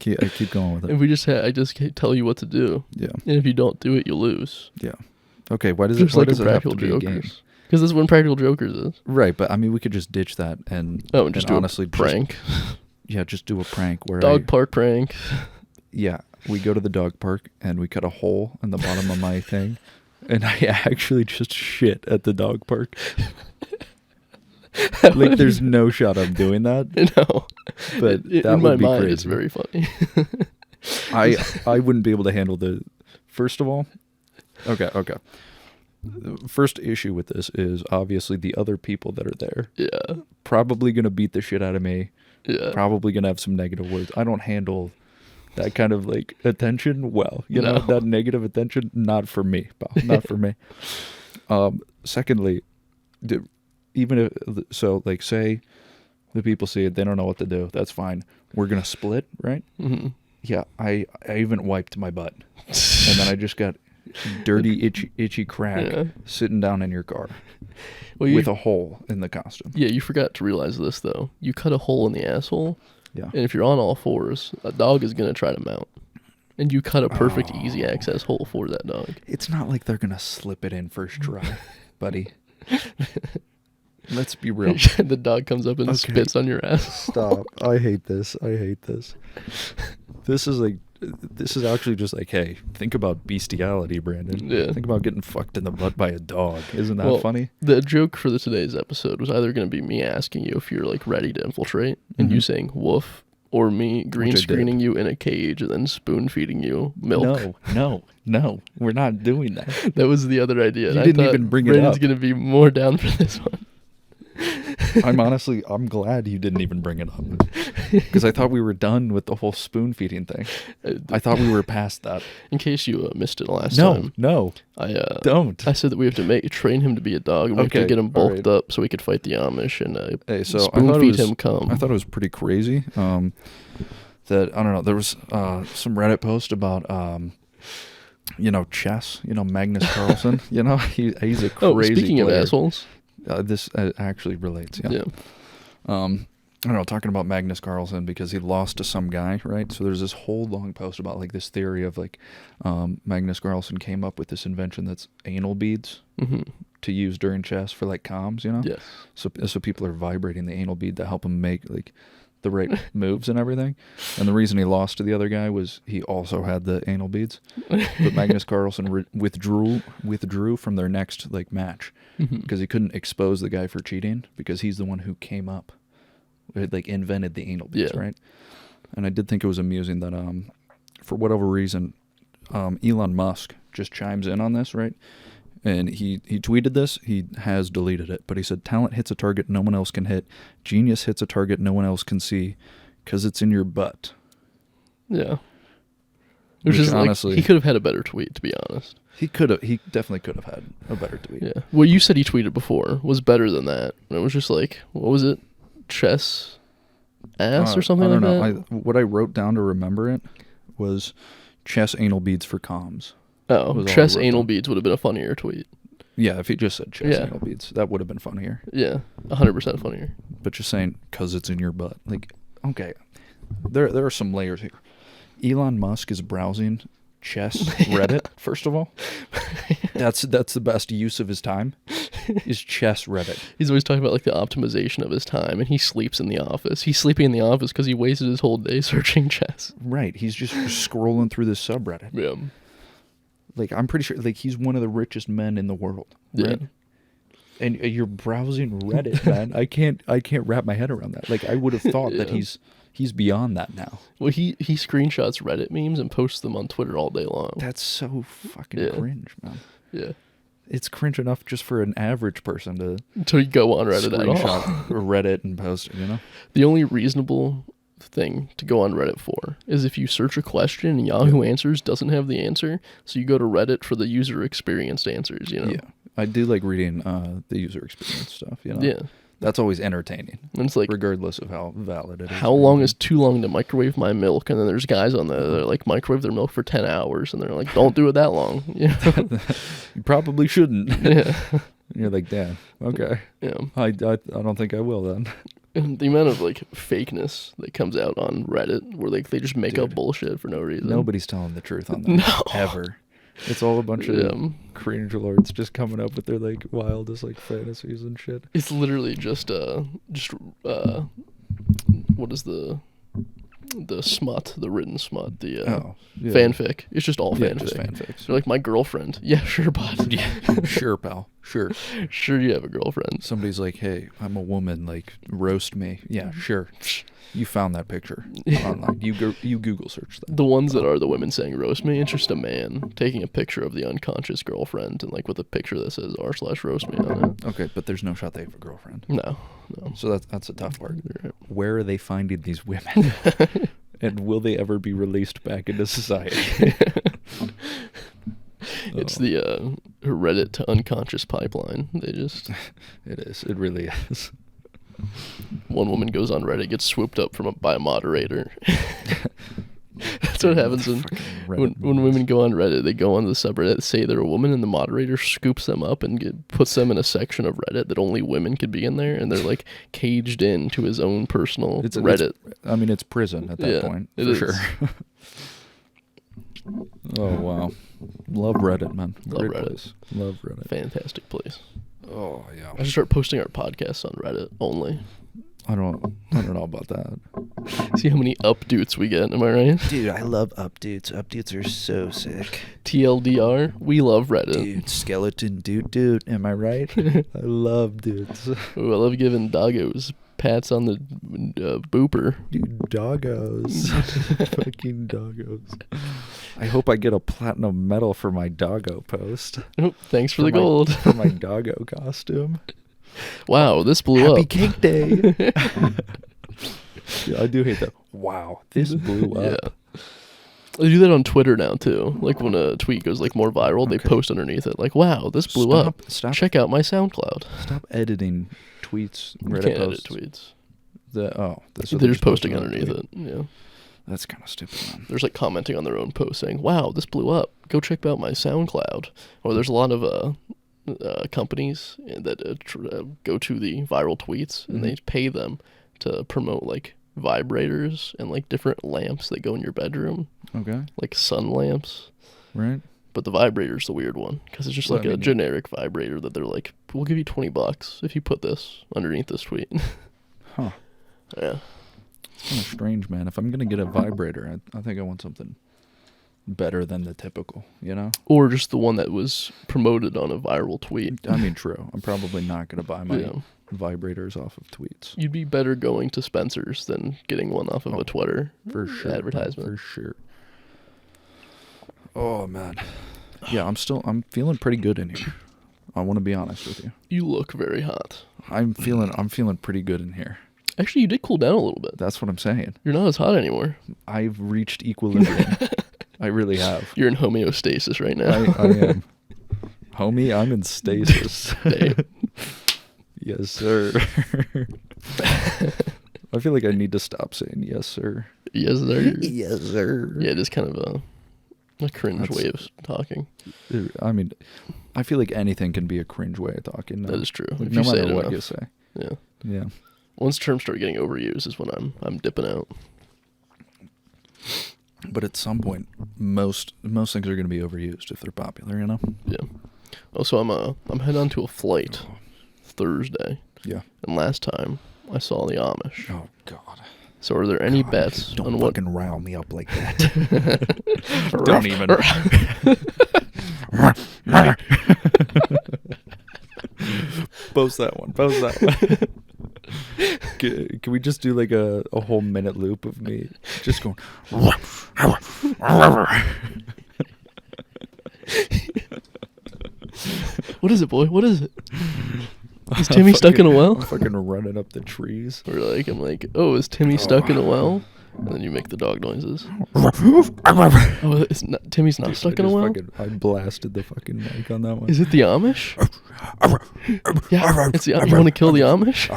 I keep going with it. And we just I just tell you what to do. Yeah. And if you don't do it, you lose. Yeah. Okay. Why does Just it? Why like does it have to Impractical be a game? Jokers. Because that's what Impractical Jokers is. Right, but I mean, we could just ditch that and And do honestly a prank. just do a prank where Dog park prank. Yeah, we go to the dog park and we cut a hole in the bottom of my thing, and I actually just shit at the dog park. Like, there's no shot I'm doing that. No. But that in my would be mind, crazy. it's very funny. I wouldn't be able to handle the. First of all, okay. The first issue with this is obviously the other people that are there. Yeah. Probably gonna beat the shit out of me. Yeah. Probably gonna have some negative words. I don't handle that kind of like attention well. You know, that negative attention, not for me, pal. Not for me. Secondly, even if so, like, say the people see it, they don't know what to do. That's fine. We're gonna split, right? Mm-hmm. Yeah. I even wiped my butt, and then I just got dirty, itchy crack sitting down in your car with a hole in the costume. Yeah, you forgot to realize this though. You cut a hole in the asshole. Yeah. And if you're on all fours, a dog is gonna try to mount. And you cut a perfect easy access hole for that dog. It's not like they're gonna slip it in first try, buddy. Let's be real. The dog comes up and spits on your ass. Stop. I hate this. This is actually just like, hey, think about bestiality, Brandon. Yeah. Think about getting fucked in the butt by a dog. Isn't that funny? The joke for today's episode was either going to be me asking you if you're like ready to infiltrate and you saying woof, or me green screening you in a cage and then spoon feeding you milk. No. We're not doing that. That was the other idea. You didn't even bring it up. Brandon's going to be more down for this one. I'm glad you didn't even bring it up, because I thought we were done with the whole spoon feeding thing. I thought we were past that. In case you missed it last time. No, don't. I said that we have to train him to be a dog, and we have to get him bulked up so we could fight the Amish and spoon feed him cum. I thought it was pretty crazy. That I don't know. There was some Reddit post about chess. Magnus Carlsen. He's a crazy speaking player. of assholes. This actually relates, yeah. I don't know, talking about Magnus Carlsen because he lost to some guy, right? So there's this whole long post about like this theory of like Magnus Carlsen came up with this invention that's anal beads to use during chess for like comms, Yes. So people are vibrating the anal bead to help him make like the right moves and everything. And the reason he lost to the other guy was he also had the anal beads. But Magnus Carlsen withdrew from their next like match because he couldn't expose the guy for cheating because he's the one who came up, had like invented the anal beads, right? And I did think it was amusing that for whatever reason Elon Musk just chimes in on this, right? And he tweeted this. He has deleted it, but he said, "Talent hits a target no one else can hit. Genius hits a target no one else can see, because it's in your butt." Yeah. Which is honestly, like, he could have had a better tweet, to be honest. He definitely could have had a better tweet. Yeah. What you said he tweeted before was better than that. And it was just like, what was it? Chess ass or something like that? What I wrote down to remember it was chess anal beads for comms. Oh, chess anal beads would have been a funnier tweet. Yeah, if he just said chess anal beads, that would have been funnier. Yeah, 100% funnier. But just saying, because it's in your butt. Like, okay, there are some layers here. Elon Musk is browsing chess Reddit, first of all. That's the best use of his time, is chess Reddit. He's always talking about like the optimization of his time, and he sleeps in the office. He's sleeping in the office because he wasted his whole day searching chess. Right, he's just scrolling through this subreddit. Yeah. Like, I'm pretty sure, like, he's one of the richest men in the world, right? Yeah. And you're browsing Reddit, man. I can't wrap my head around that. Like, I would have thought that he's beyond that now. Well, he screenshots Reddit memes and posts them on Twitter all day long. That's so fucking cringe, man. Yeah. It's cringe enough just for an average person to go on Reddit at all. Screenshot Reddit and post it, The only reasonable thing to go on Reddit for is if you search a question and Yahoo Answers doesn't have the answer, so you go to Reddit for the user experienced answers, Yeah, I do like reading the user experience stuff, Yeah. That's always entertaining. And it's like, regardless of how valid it is. How long is too long to microwave my milk? And then there's guys on there that are like microwave their milk for 10 hours and they're like, don't do it that long. You probably shouldn't. Yeah. You're like, damn, okay. Yeah. I don't think I will then. And the amount of like fakeness that comes out on Reddit where like they just make up bullshit for no reason. Nobody's telling the truth on that ever. It's all a bunch of cringe lords just coming up with their like wildest like fantasies and shit. It's literally just what is the smut, the written smut, fanfic. It's just all fanfic. Just fanfics. They're like, my girlfriend. Yeah, sure, bud. Yeah, sure, pal. Sure. Sure, you have a girlfriend. Somebody's like, hey, I'm a woman. Like, roast me. Yeah, sure. You found that picture online. You Google search that. The ones that are the women saying roast me, it's just a man taking a picture of the unconscious girlfriend and like with a picture that says r/roast me on it. Okay, but there's no shot they have a girlfriend. No. So that's a tough part. Right. Where are they finding these women? And will they ever be released back into society? It's the Reddit to unconscious pipeline. They just... It is. It really is. One woman goes on Reddit, gets swooped up by a moderator. That's what happens when women go on Reddit. They go on the subreddit, say they're a woman, and the moderator scoops them up and puts them in a section of Reddit that only women could be in there, and they're like caged into his own personal Reddit. It's prison at that point, for sure. Oh, wow. Love Reddit, man. Love Reddit. Love Reddit. Fantastic place. Oh yeah. I should start posting our podcasts on Reddit only. I don't know about that. See how many updates we get, am I right? Dude, I love updates. Updates are so sick. TLDR, we love Reddit. Dude, skeleton dude. Am I right? I love dudes. Ooh, I love giving doggos pats on the booper. Dude, doggos. Fucking doggos. I hope I get a platinum medal for my doggo post. Oh, thanks for the gold. For my doggo costume. Wow, this blew Happy up. Cake Day. Yeah, I do hate that. Wow, this blew up. Yeah. They do that on Twitter now too. Like when a tweet goes like more viral, they post underneath it like, "Wow, this blew up. Stop. Check out my SoundCloud." Stop editing tweets. You Reddit can't posts. edit tweets. They're They're just posting underneath it. Yeah. That's kind of stupid, man. There's like commenting on their own post saying, "Wow, this blew up. Go check out my SoundCloud." Or there's a lot of companies that go to the viral tweets and they pay them to promote like vibrators and like different lamps that go in your bedroom, Okay. like sun lamps. Right. But the vibrator's the weird one because it's just Well, like I a mean, generic vibrator that they're like, "We'll give you $20 if you put this underneath this tweet." Huh. Yeah. It's kind of strange, man. If I'm gonna get a vibrator, I think I want something better than the typical, you know? Or just the one that was promoted on a viral tweet. I mean, true. I'm probably not gonna buy my Yeah. vibrators off of tweets. You'd be better going to Spencer's than getting one off of a Twitter For sure. advertisement. For sure. Oh man. Yeah, I'm feeling pretty good in here. I want to be honest with you. You look very hot. I'm feeling pretty good in here. Actually, you did cool down a little bit. That's what I'm saying. You're not as hot anymore. I've reached equilibrium. I really have. You're in homeostasis right now. I am. Homie, I'm in stasis. Damn. Yes, sir. I feel like I need to stop saying yes, sir. Yes, sir. Yes, sir. Yeah, just kind of a cringe way of talking. I mean, I feel like anything can be a cringe way of talking. That is true. Like, If no you say matter it what enough. you say. Yeah. Yeah. Once terms start getting overused is when I'm dipping out. But at some point, most things are going to be overused if they're popular, you know? Yeah. Also, I'm heading on to a flight Thursday. Yeah. And last time I saw the Amish. Oh, God. So are there any bets Don't on what? fucking rile me up like that. Don't even. Post that one. Can we just do like a whole minute loop of me just going? What is it, boy? What is it? Is Timmy stuck in a I'm well? fucking running up the trees. Or like I'm like, oh, is Timmy stuck in a well? And then you make the dog noises. Oh, it's not, Timmy's not stuck in a well. I blasted the fucking mic on that one. Is it the Amish? Yeah, it's the. You want to kill the Amish?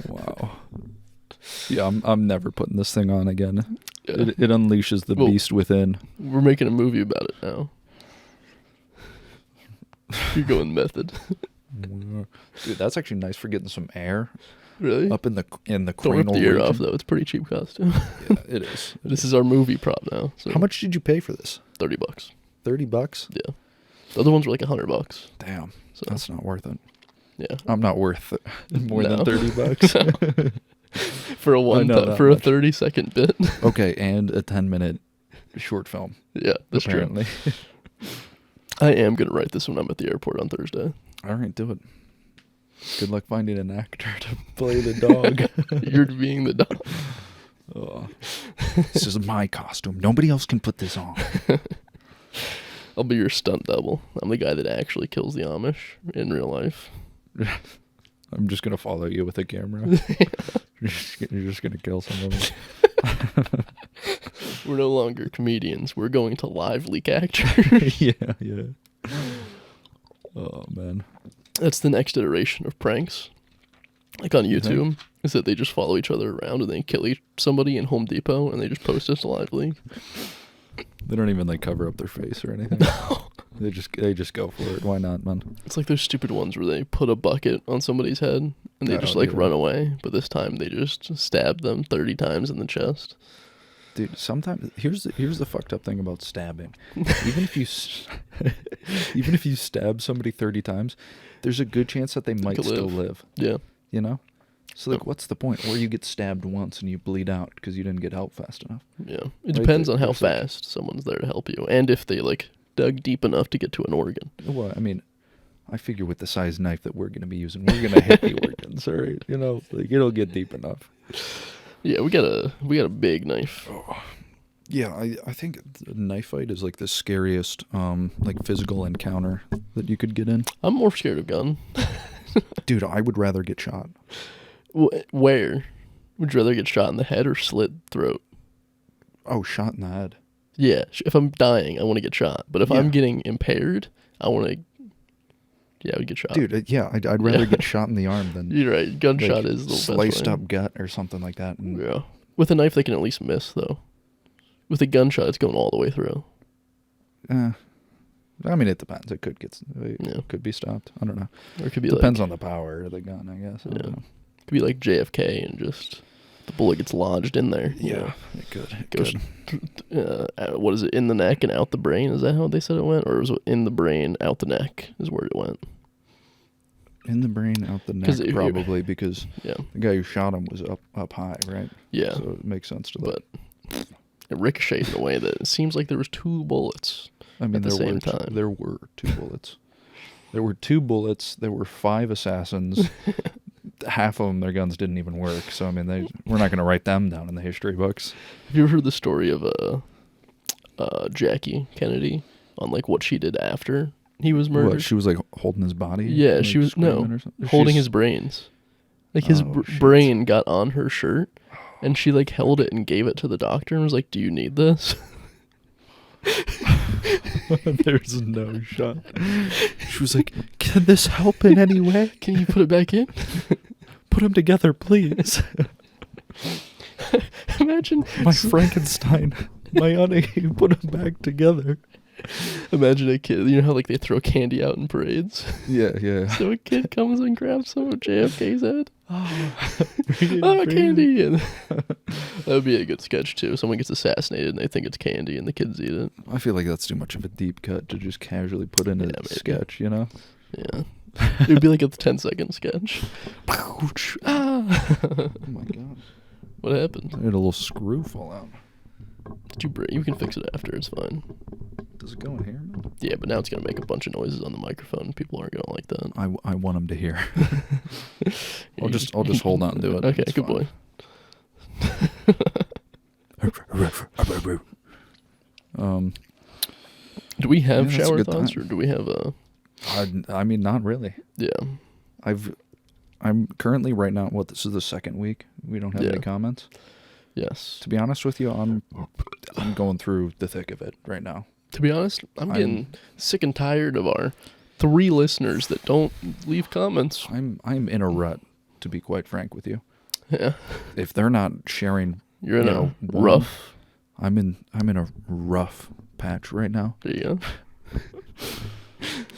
Wow. Yeah, I'm never putting this thing on again. Yeah. It unleashes the beast within. We're making a movie about it now. You're going method. Dude, that's actually nice for getting some air Really? up in the Don't rip cranial the ear region. off though. It's a pretty cheap costume. Yeah, it is. This is our movie prop now. So How much did you pay for this? $30. $30? Yeah. The other ones were like $100. Damn, So that's not worth it. yeah. I'm not worth it. More No. than $30. For a know that for a much. 30-second bit. Okay, and a 10-minute short film. Yeah, that's apparently. true. I am gonna write this when I'm at the airport on Thursday. All right, do it. Good luck finding an actor to play the dog. You're being the dog. Oh. This is my costume. Nobody else can put this on. I'll be your stunt double. I'm the guy that actually kills the Amish in real life. I'm just going to follow you with a camera. You're just going to kill someone. We're no longer comedians. We're going to live leak actors. Yeah. Oh, man. That's the next iteration of pranks. Like on YouTube, is that they just follow each other around and they kill somebody in Home Depot and they just post it to live leak. They don't even like cover up their face or anything. They just go for it. Why not, man? It's like those stupid ones where they put a bucket on somebody's head and they just like run away, but this time they just stab them 30 times in the chest. Dude, sometimes here's the fucked up thing about stabbing. Even if you even if you stab somebody 30 times, there's a good chance that they might could still live. live. Yeah. You know? So like, what's the point? Or you get stabbed once and you bleed out because you didn't get help fast enough. Yeah. It Right, depends on how there's like- fast someone's there to help you, and if they like dug deep enough to get to an organ. Well, I mean, I figure with the size knife that we're going to be using, we're going to hit the organs, all right? You know, like it'll get deep enough. Yeah, we got a big knife. Yeah, I think a knife fight is like the scariest like physical encounter that you could get in. I'm more scared of gun. Dude, I would rather get shot. Where? Would you rather get shot in the head or slit throat? Oh, shot in the head. Yeah, if I'm dying, I want to get shot. But if Yeah. I'm getting impaired, I want to. Yeah, I would get shot. Dude, I'd rather get shot in the arm than You're right. Gunshot like, is the best sliced way. up gut or something like that. And Yeah. With a knife, they can at least miss, though. With a gunshot, it's going all the way through. I mean, it depends. It could Yeah. could be stopped. I don't know. Or it could be Depends like, on the power of the gun, I guess. I don't Yeah. know. it could be like JFK and just the bullet gets lodged in there. you know? it could. It Goes, could. what is it, in the neck and out the brain? Is that how they said it went? Or was it in the brain, out the neck is where it went? In the brain, out the neck, 'Cause if you're- probably, because Yeah. the guy who shot him was up high, right? Yeah. So it makes sense to that. But it ricocheted in a way that it seems like there was 2 bullets. I mean, at the there same were time. there were 2 bullets. There were 2 bullets. There were 5 assassins. Half of them, their guns didn't even work. So I mean, we're not going to write them down in the history books. Have you ever heard the story of Jackie Kennedy on like what she did after he was murdered? What, she was like holding his body? Yeah, like, she was screaming or something? holding She's- his brains. Like his Oh, shit. brain got on her shirt, and she like held it and gave it to the doctor and was like, "Do you need this?" There's no shot. She was like, "Can this help in any way? Can you put it back in? Put them together, please." Imagine My Frankenstein. My honey, put them back together. Imagine a kid. You know how like they throw candy out in parades. Yeah. So a kid comes and grabs some of JFK's head. Oh, Oh, candy! And that would be a good sketch too. Someone gets assassinated and they think it's candy, and the kids eat it. I feel like that's too much of a deep cut to just casually put in a Yeah, maybe. sketch, you know? Yeah, it would be like a 10-second sketch. Ah! Oh my god. What happened? I had a little screw fall out. Did you break? You can fix it after. It's fine. Does it go in here, man? Yeah, but now it's gonna make a bunch of noises on the microphone. People aren't gonna like that. I want them to hear. I'll just hold on to it. Okay, It's good fine. boy. Do we have Yeah, that's a shower good thoughts, time. or do we have a? I mean, not really. Yeah. I'm currently right now. This is the second week. We don't have Yeah. any comments. Yes. To be honest with you, I'm going through the thick of it right now. To be honest, I'm getting sick and tired of our 3 listeners that don't leave comments. I'm in a rut, to be quite frank with you. Yeah. If they're not sharing, You're in you a know, one- rough. I'm in a rough patch right now. There you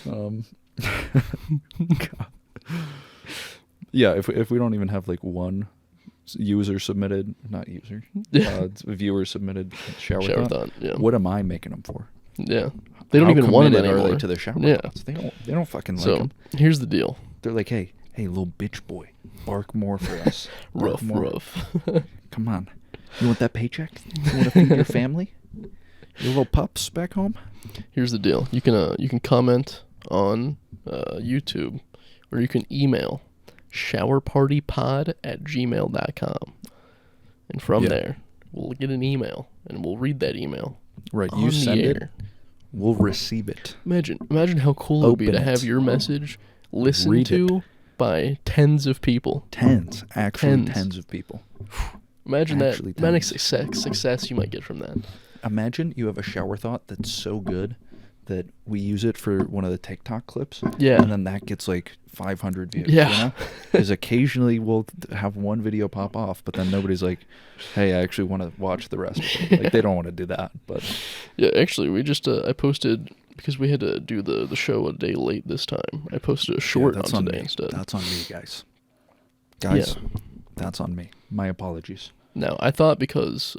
go. God. Yeah, if we don't even have like one viewer submitted shower Shower thought, thought. Yeah. what am I making them for? Yeah. They don't How even want it committed anymore. are they to the shower Yeah. thoughts? They don't fucking like So them. here's the deal. They're like, hey, little bitch boy, bark more for us. Bark more. Rough. Come on. You want that paycheck? You want to feed your family? Your little pups back home? Here's the deal. You can comment on YouTube, or you can email showerpartypod@gmail.com. And from Yeah. there, we'll get an email, and we'll read that email. Right, on you the send it, air. we'll receive it. Imagine how cool it would be Open to have it. your message listened Read it. to by tens of people. Actually Tens. tens of people. Imagine Actually, that. Imagine tens. success you might get from that. Imagine you have a shower thought that's so good that we use it for one of the TikTok clips. Yeah. And then that gets like 500 views. Yeah. Because occasionally we'll have one video pop off, but then nobody's like, hey, I actually want to watch the rest of it. Like, they don't want to do that. But Yeah, actually, we just I posted, because we had to do the show a day late this time. I posted a short on today me. instead. That's on me, guys. Yeah. That's on me. My apologies. Now, I thought because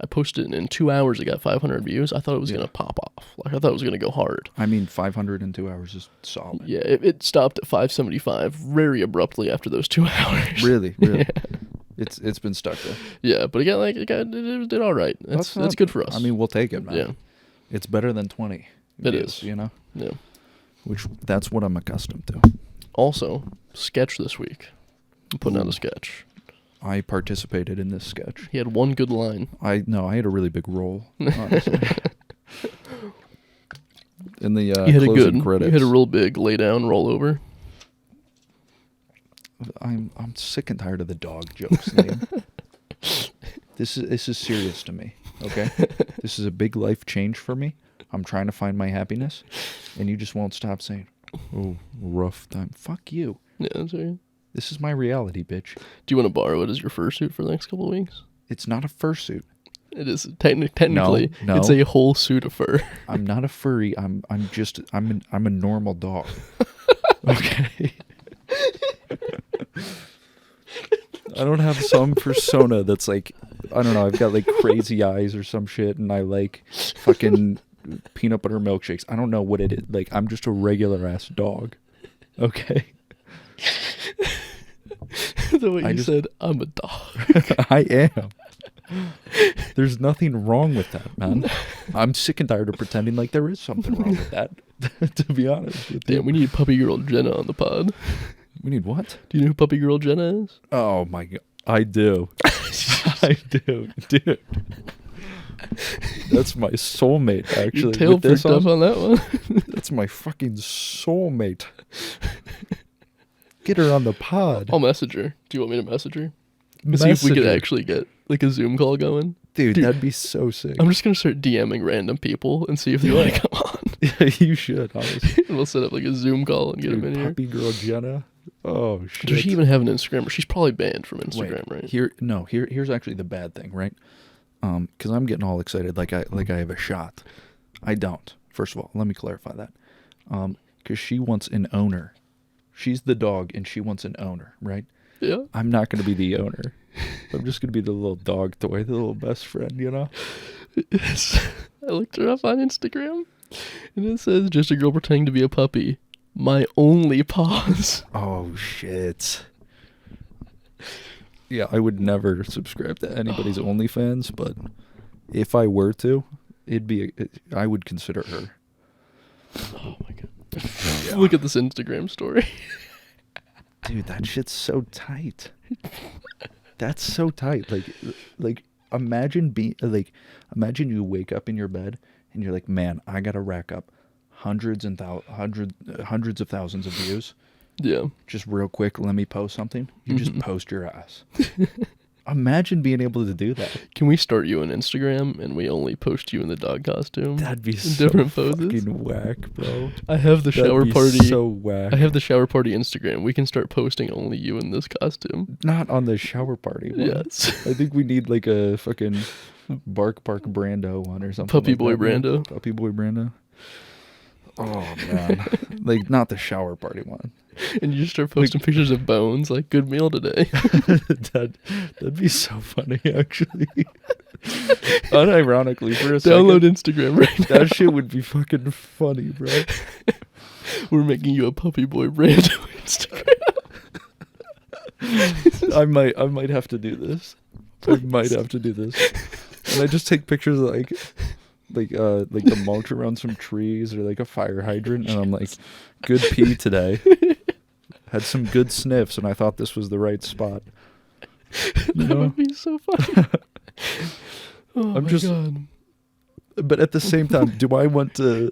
I posted it in 2 hours, it got 500 views. I thought it was going to pop off. Like, I thought it was going to go hard. I mean, 500 in 2 hours is solid. Yeah, it stopped at 575 very abruptly after those 2 hours. Really? Yeah. It's been stuck there. Yeah, but it did all right. That's good for us. I mean, we'll take it, man. Yeah. It's better than 20. It is. You know? Yeah. That's what I'm accustomed to. Also, sketch this week. I'm putting out a sketch. I participated in this sketch. He had one good line. I had a really big role, honestly. In the closing credits. You had a real big lay down rollover. I'm sick and tired of the dog jokes, Liam. This is serious to me, okay? This is a big life change for me. I'm trying to find my happiness, and you just won't stop saying, "Oh, rough time." Fuck you. Yeah, that's right. This is my reality, bitch. Do you want to borrow it as your fursuit for the next couple of weeks? It's not a fursuit. It is technically. No. It's a whole suit of fur. I'm not a furry. I'm a normal dog. Okay. I don't have some persona that's like, I don't know, I've got like crazy eyes or some shit, and I like fucking peanut butter milkshakes. I don't know what it is. Like, I'm just a regular ass dog. Okay. The way you said, I'm a dog. I am. There's nothing wrong with that, man. I'm sick and tired of pretending like there is something wrong with that, to be honest with you. Damn, we need Puppy Girl Jenna on the pod. We need what? Do you know who Puppy Girl Jenna is? Oh my god. I do. I do. Dude. That's my soulmate, actually. Your tail freaked up on that one. That's my fucking soulmate. Get her on the pod. I'll message her. Do you want me to message her? See if we could actually get like a Zoom call going. Dude, that'd be so sick. I'm just going to start DMing random people and see if they want to come on. Yeah, you should, honestly. And we'll set up like a Zoom call and get them in here. Puppy Girl Jenna. Oh, shit. Does she even have an Instagram? She's probably banned from Instagram, right? Here's actually the bad thing, right? Because I'm getting all excited like I have a shot. I don't. First of all, let me clarify that. Because she wants an owner. She's the dog, and she wants an owner, right? Yeah. I'm not going to be the owner. I'm just going to be the little dog toy, the little best friend, you know? I looked her up on Instagram, and it says, just a girl pretending to be a puppy. My only pause. Oh, shit. Yeah, I would never subscribe to anybody's OnlyFans, but if I were to, I would consider her. Oh, my God. Yeah. Look at this Instagram story. Dude, that shit's so tight. That's so tight. Like imagine you wake up in your bed and you're like, man, I gotta rack up hundreds of thousands of views. Yeah. Just real quick, let me post something. You just post your ass. Imagine being able to do that. Can we start you on Instagram and we only post you in the dog costume? That'd be so different poses. Fucking whack, bro. I have the shower party. So whack. I have the shower party Instagram. We can start posting only you in this costume. Not on the shower party one. Yes. I think we need like a fucking Bark Brando one or something. PuppyBoyBrando. PuppyBoyBrando. Oh man, like not the shower party one. And you just start posting pictures of bones, like good meal today. That'd be so funny, actually. Unironically, for a Download second, Instagram right now. that shit would be fucking funny, bro. We're making you a PuppyBoyBrando Instagram. I might have to do this. Please. I might have to do this. And I just take pictures of like the mulch around some trees or like a fire hydrant, and I'm like, good pee today. Had some good sniffs, and I thought this was the right spot. That would be so funny. Oh my God. But at the same time, do I want to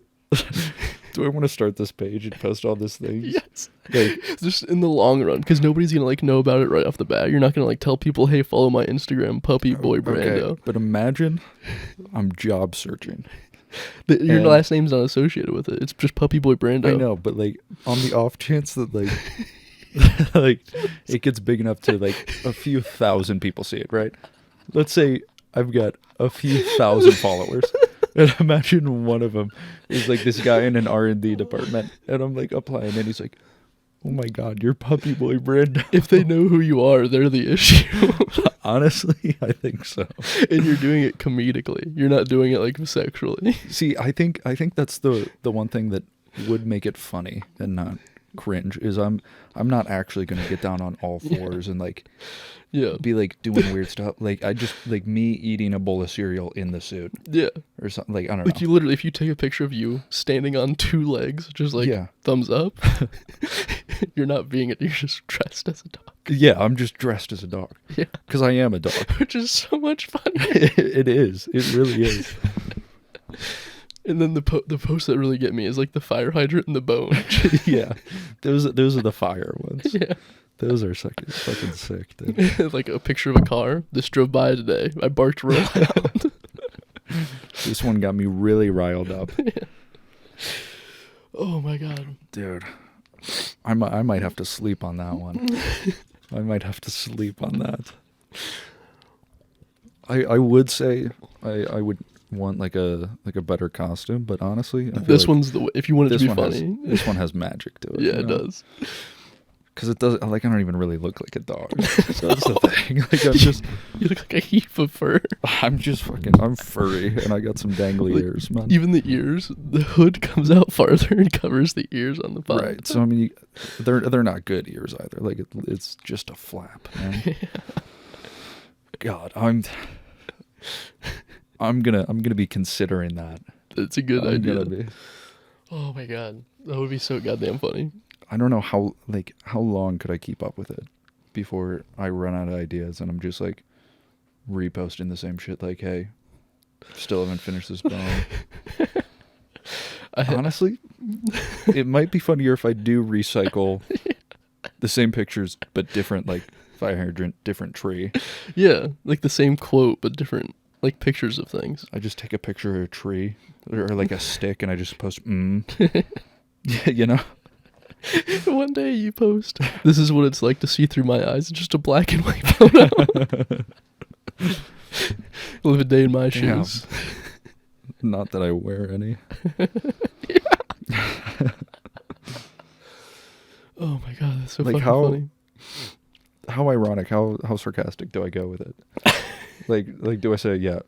start this page and post all these things? Yes. Like, just in the long run, because nobody's gonna like know about it right off the bat. You're not gonna like tell people, hey, follow my Instagram, PuppyBoyBrando. Okay, but imagine I'm job searching. Your last name's not associated with it. It's just PuppyBoyBrando. I know, but like on the off chance that like like it gets big enough to like a few thousand people see it, right? Let's say I've got a few thousand followers. And imagine one of them is like this guy in an R&D department, and I'm like applying, and he's like, Oh my God, you're Puppy Boy Brando. If they know who you are, they're the issue. Honestly, I think so. And you're doing it comedically. You're not doing it like sexually. See, I think that's the one thing that would make it funny and not cringe is I'm not actually gonna get down on all fours and like be like doing weird stuff. Like I just like me eating a bowl of cereal in the suit. Yeah. Or something like I don't know. Like you literally, if you take a picture of you standing on 2 legs, just like thumbs up, you're not being it. You're just dressed as a dog. Yeah, I'm just dressed as a dog. Yeah. Because I am a dog. Which is so much fun. It is. It really is. And then the posts that really get me is like the fire hydrant and the bone. Yeah. Those are the fire ones. Yeah. Those are fucking sick, dude. Like a picture of a car. This drove by today. I barked real loud. This one got me really riled up. Yeah. Oh my God. Dude. I might have to sleep on that one. I might have to sleep on that. I would say I would want like a better costume, but honestly, I feel this like one's the way, if you want it to be funny. This one has magic to it. Yeah, it does. Because it does. Like I don't even really look like a dog. So that's the thing. Like I'm just. You look like a heap of fur. I'm furry, and I got some dangly ears, man. Even the ears, the hood comes out farther and covers the ears on the bottom. Right. So I mean, they're not good ears either. Like it's just a flap, man. Yeah. God, I'm gonna be considering that. That's a good idea. Gonna be. Oh my God, that would be so goddamn funny. I don't know how long could I keep up with it before I run out of ideas and I'm just like reposting the same shit. Like, hey, still haven't finished this bone. Honestly, it might be funnier if I do recycle the same pictures but different, like fire hydrant, different tree. Yeah, like the same quote but different like pictures of things. I just take a picture of a tree or like a stick and I just post Yeah, you know. One day you post, this is what it's like to see through my eyes. It's just a black and white photo. Live a day in my shoes. Not that I wear any. Oh my God, that's so like fucking funny. How ironic, how sarcastic do I go with it? like do I say, yeah,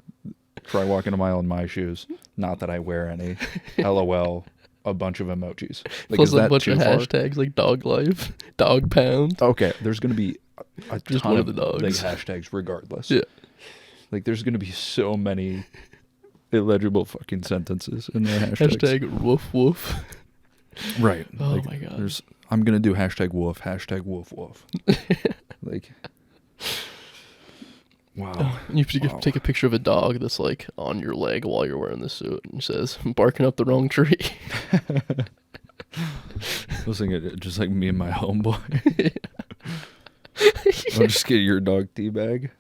try walking a mile in my shoes, not that I wear any. LOL. A bunch of emojis. Like, plus is a that bunch of too far? hashtags like dog life, dog pound. Okay, there's gonna be a Just ton one of of the dogs. like hashtags regardless. Yeah. Like there's gonna be so many illegible fucking sentences in the hashtags. Hashtag woof woof. Right. Oh like, my God. I'm gonna do hashtag woof woof. Like wow. Oh, you take a picture of a dog that's like on your leg while you're wearing the suit and says, I'm barking up the wrong tree. I was thinking just like me and my homeboy. I'll just get your dog teabag.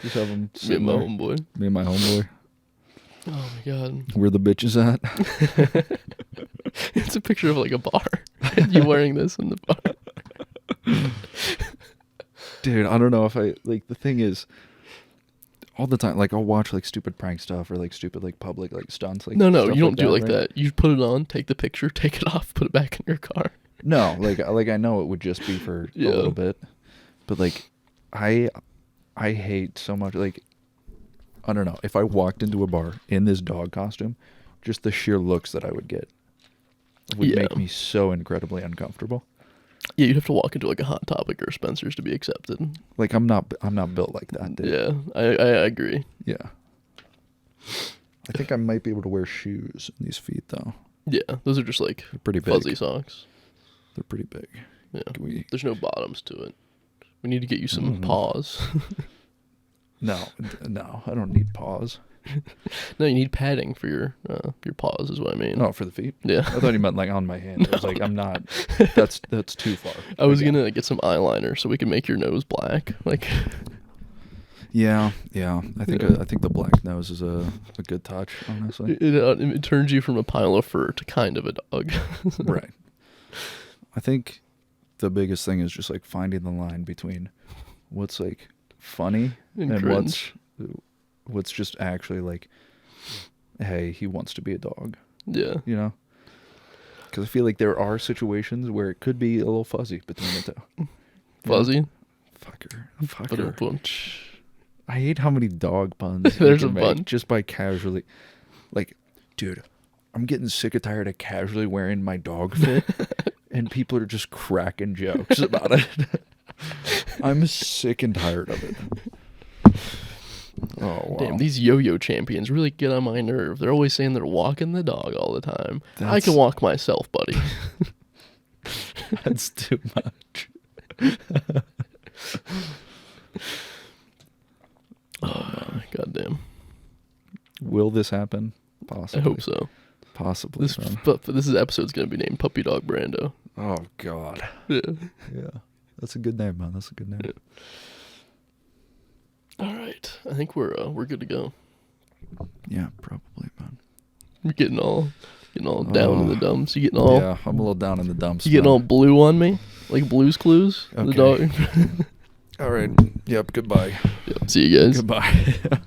Just have him Me and my homeboy. Me and my homeboy. Oh my God. Where the bitch is at? It's a picture of like a bar. And you wearing this in the bar. Dude, I don't know if I like the thing is all the time like I'll watch like stupid prank stuff or like stupid like public like stunts like No, stuff you don't do it like right? that. You put it on, take the picture, take it off, put it back in your car. No, like I know it would just be for a little bit. But like I hate so much like I don't know, if I walked into a bar in this dog costume, just the sheer looks that I would get would make me so incredibly uncomfortable. Yeah, you'd have to walk into like a Hot Topic or Spencer's to be accepted. Like I'm not built like that, dude. Yeah, I agree. Yeah. I think I might be able to wear shoes in these feet though. Yeah, those are just like pretty big. fuzzy socks. They're pretty big. Yeah, there's no bottoms to it. We need to get you some paws. No, I don't need paws. No, you need padding for your paws is what I mean. Oh, for the feet? Yeah. I thought you meant like on my hand. I was like, I'm not. That's too far. I was gonna get some eyeliner so we can make your nose black. Like. Yeah. I think the black nose is a good touch, honestly. It turns you from a pile of fur to kind of a dog. Right. I think the biggest thing is just like finding the line between what's like funny and what's just actually like, hey, he wants to be a dog. Yeah. You know? Because I feel like there are situations where it could be a little fuzzy between the two. Fuzzy. Fucker. Bunch. I hate how many dog puns There's you a can make bunch. just by casually. Like, dude, I'm getting sick and tired of casually wearing my dog fit, and people are just cracking jokes about it. I'm sick and tired of it. Oh, wow. Damn, these yo-yo champions really get on my nerve. They're always saying they're walking the dog all the time. I can walk myself, buddy. That's too much. Goddamn. Will this happen? I Possibly. hope so. Possibly. son. This episode's gonna be named Puppy Dog Brando. Oh, God. Yeah. Yeah. That's a good name, man. That's a good name. Yeah. All right, I think we're good to go. Yeah, probably, man. You're getting all down in the dumps. You getting all Yeah, I'm a little down in the dumps. you getting man. all blue on me, like Blue's Clues. The Okay. dog. All right. Yep. Goodbye. Yep. See you guys. Goodbye.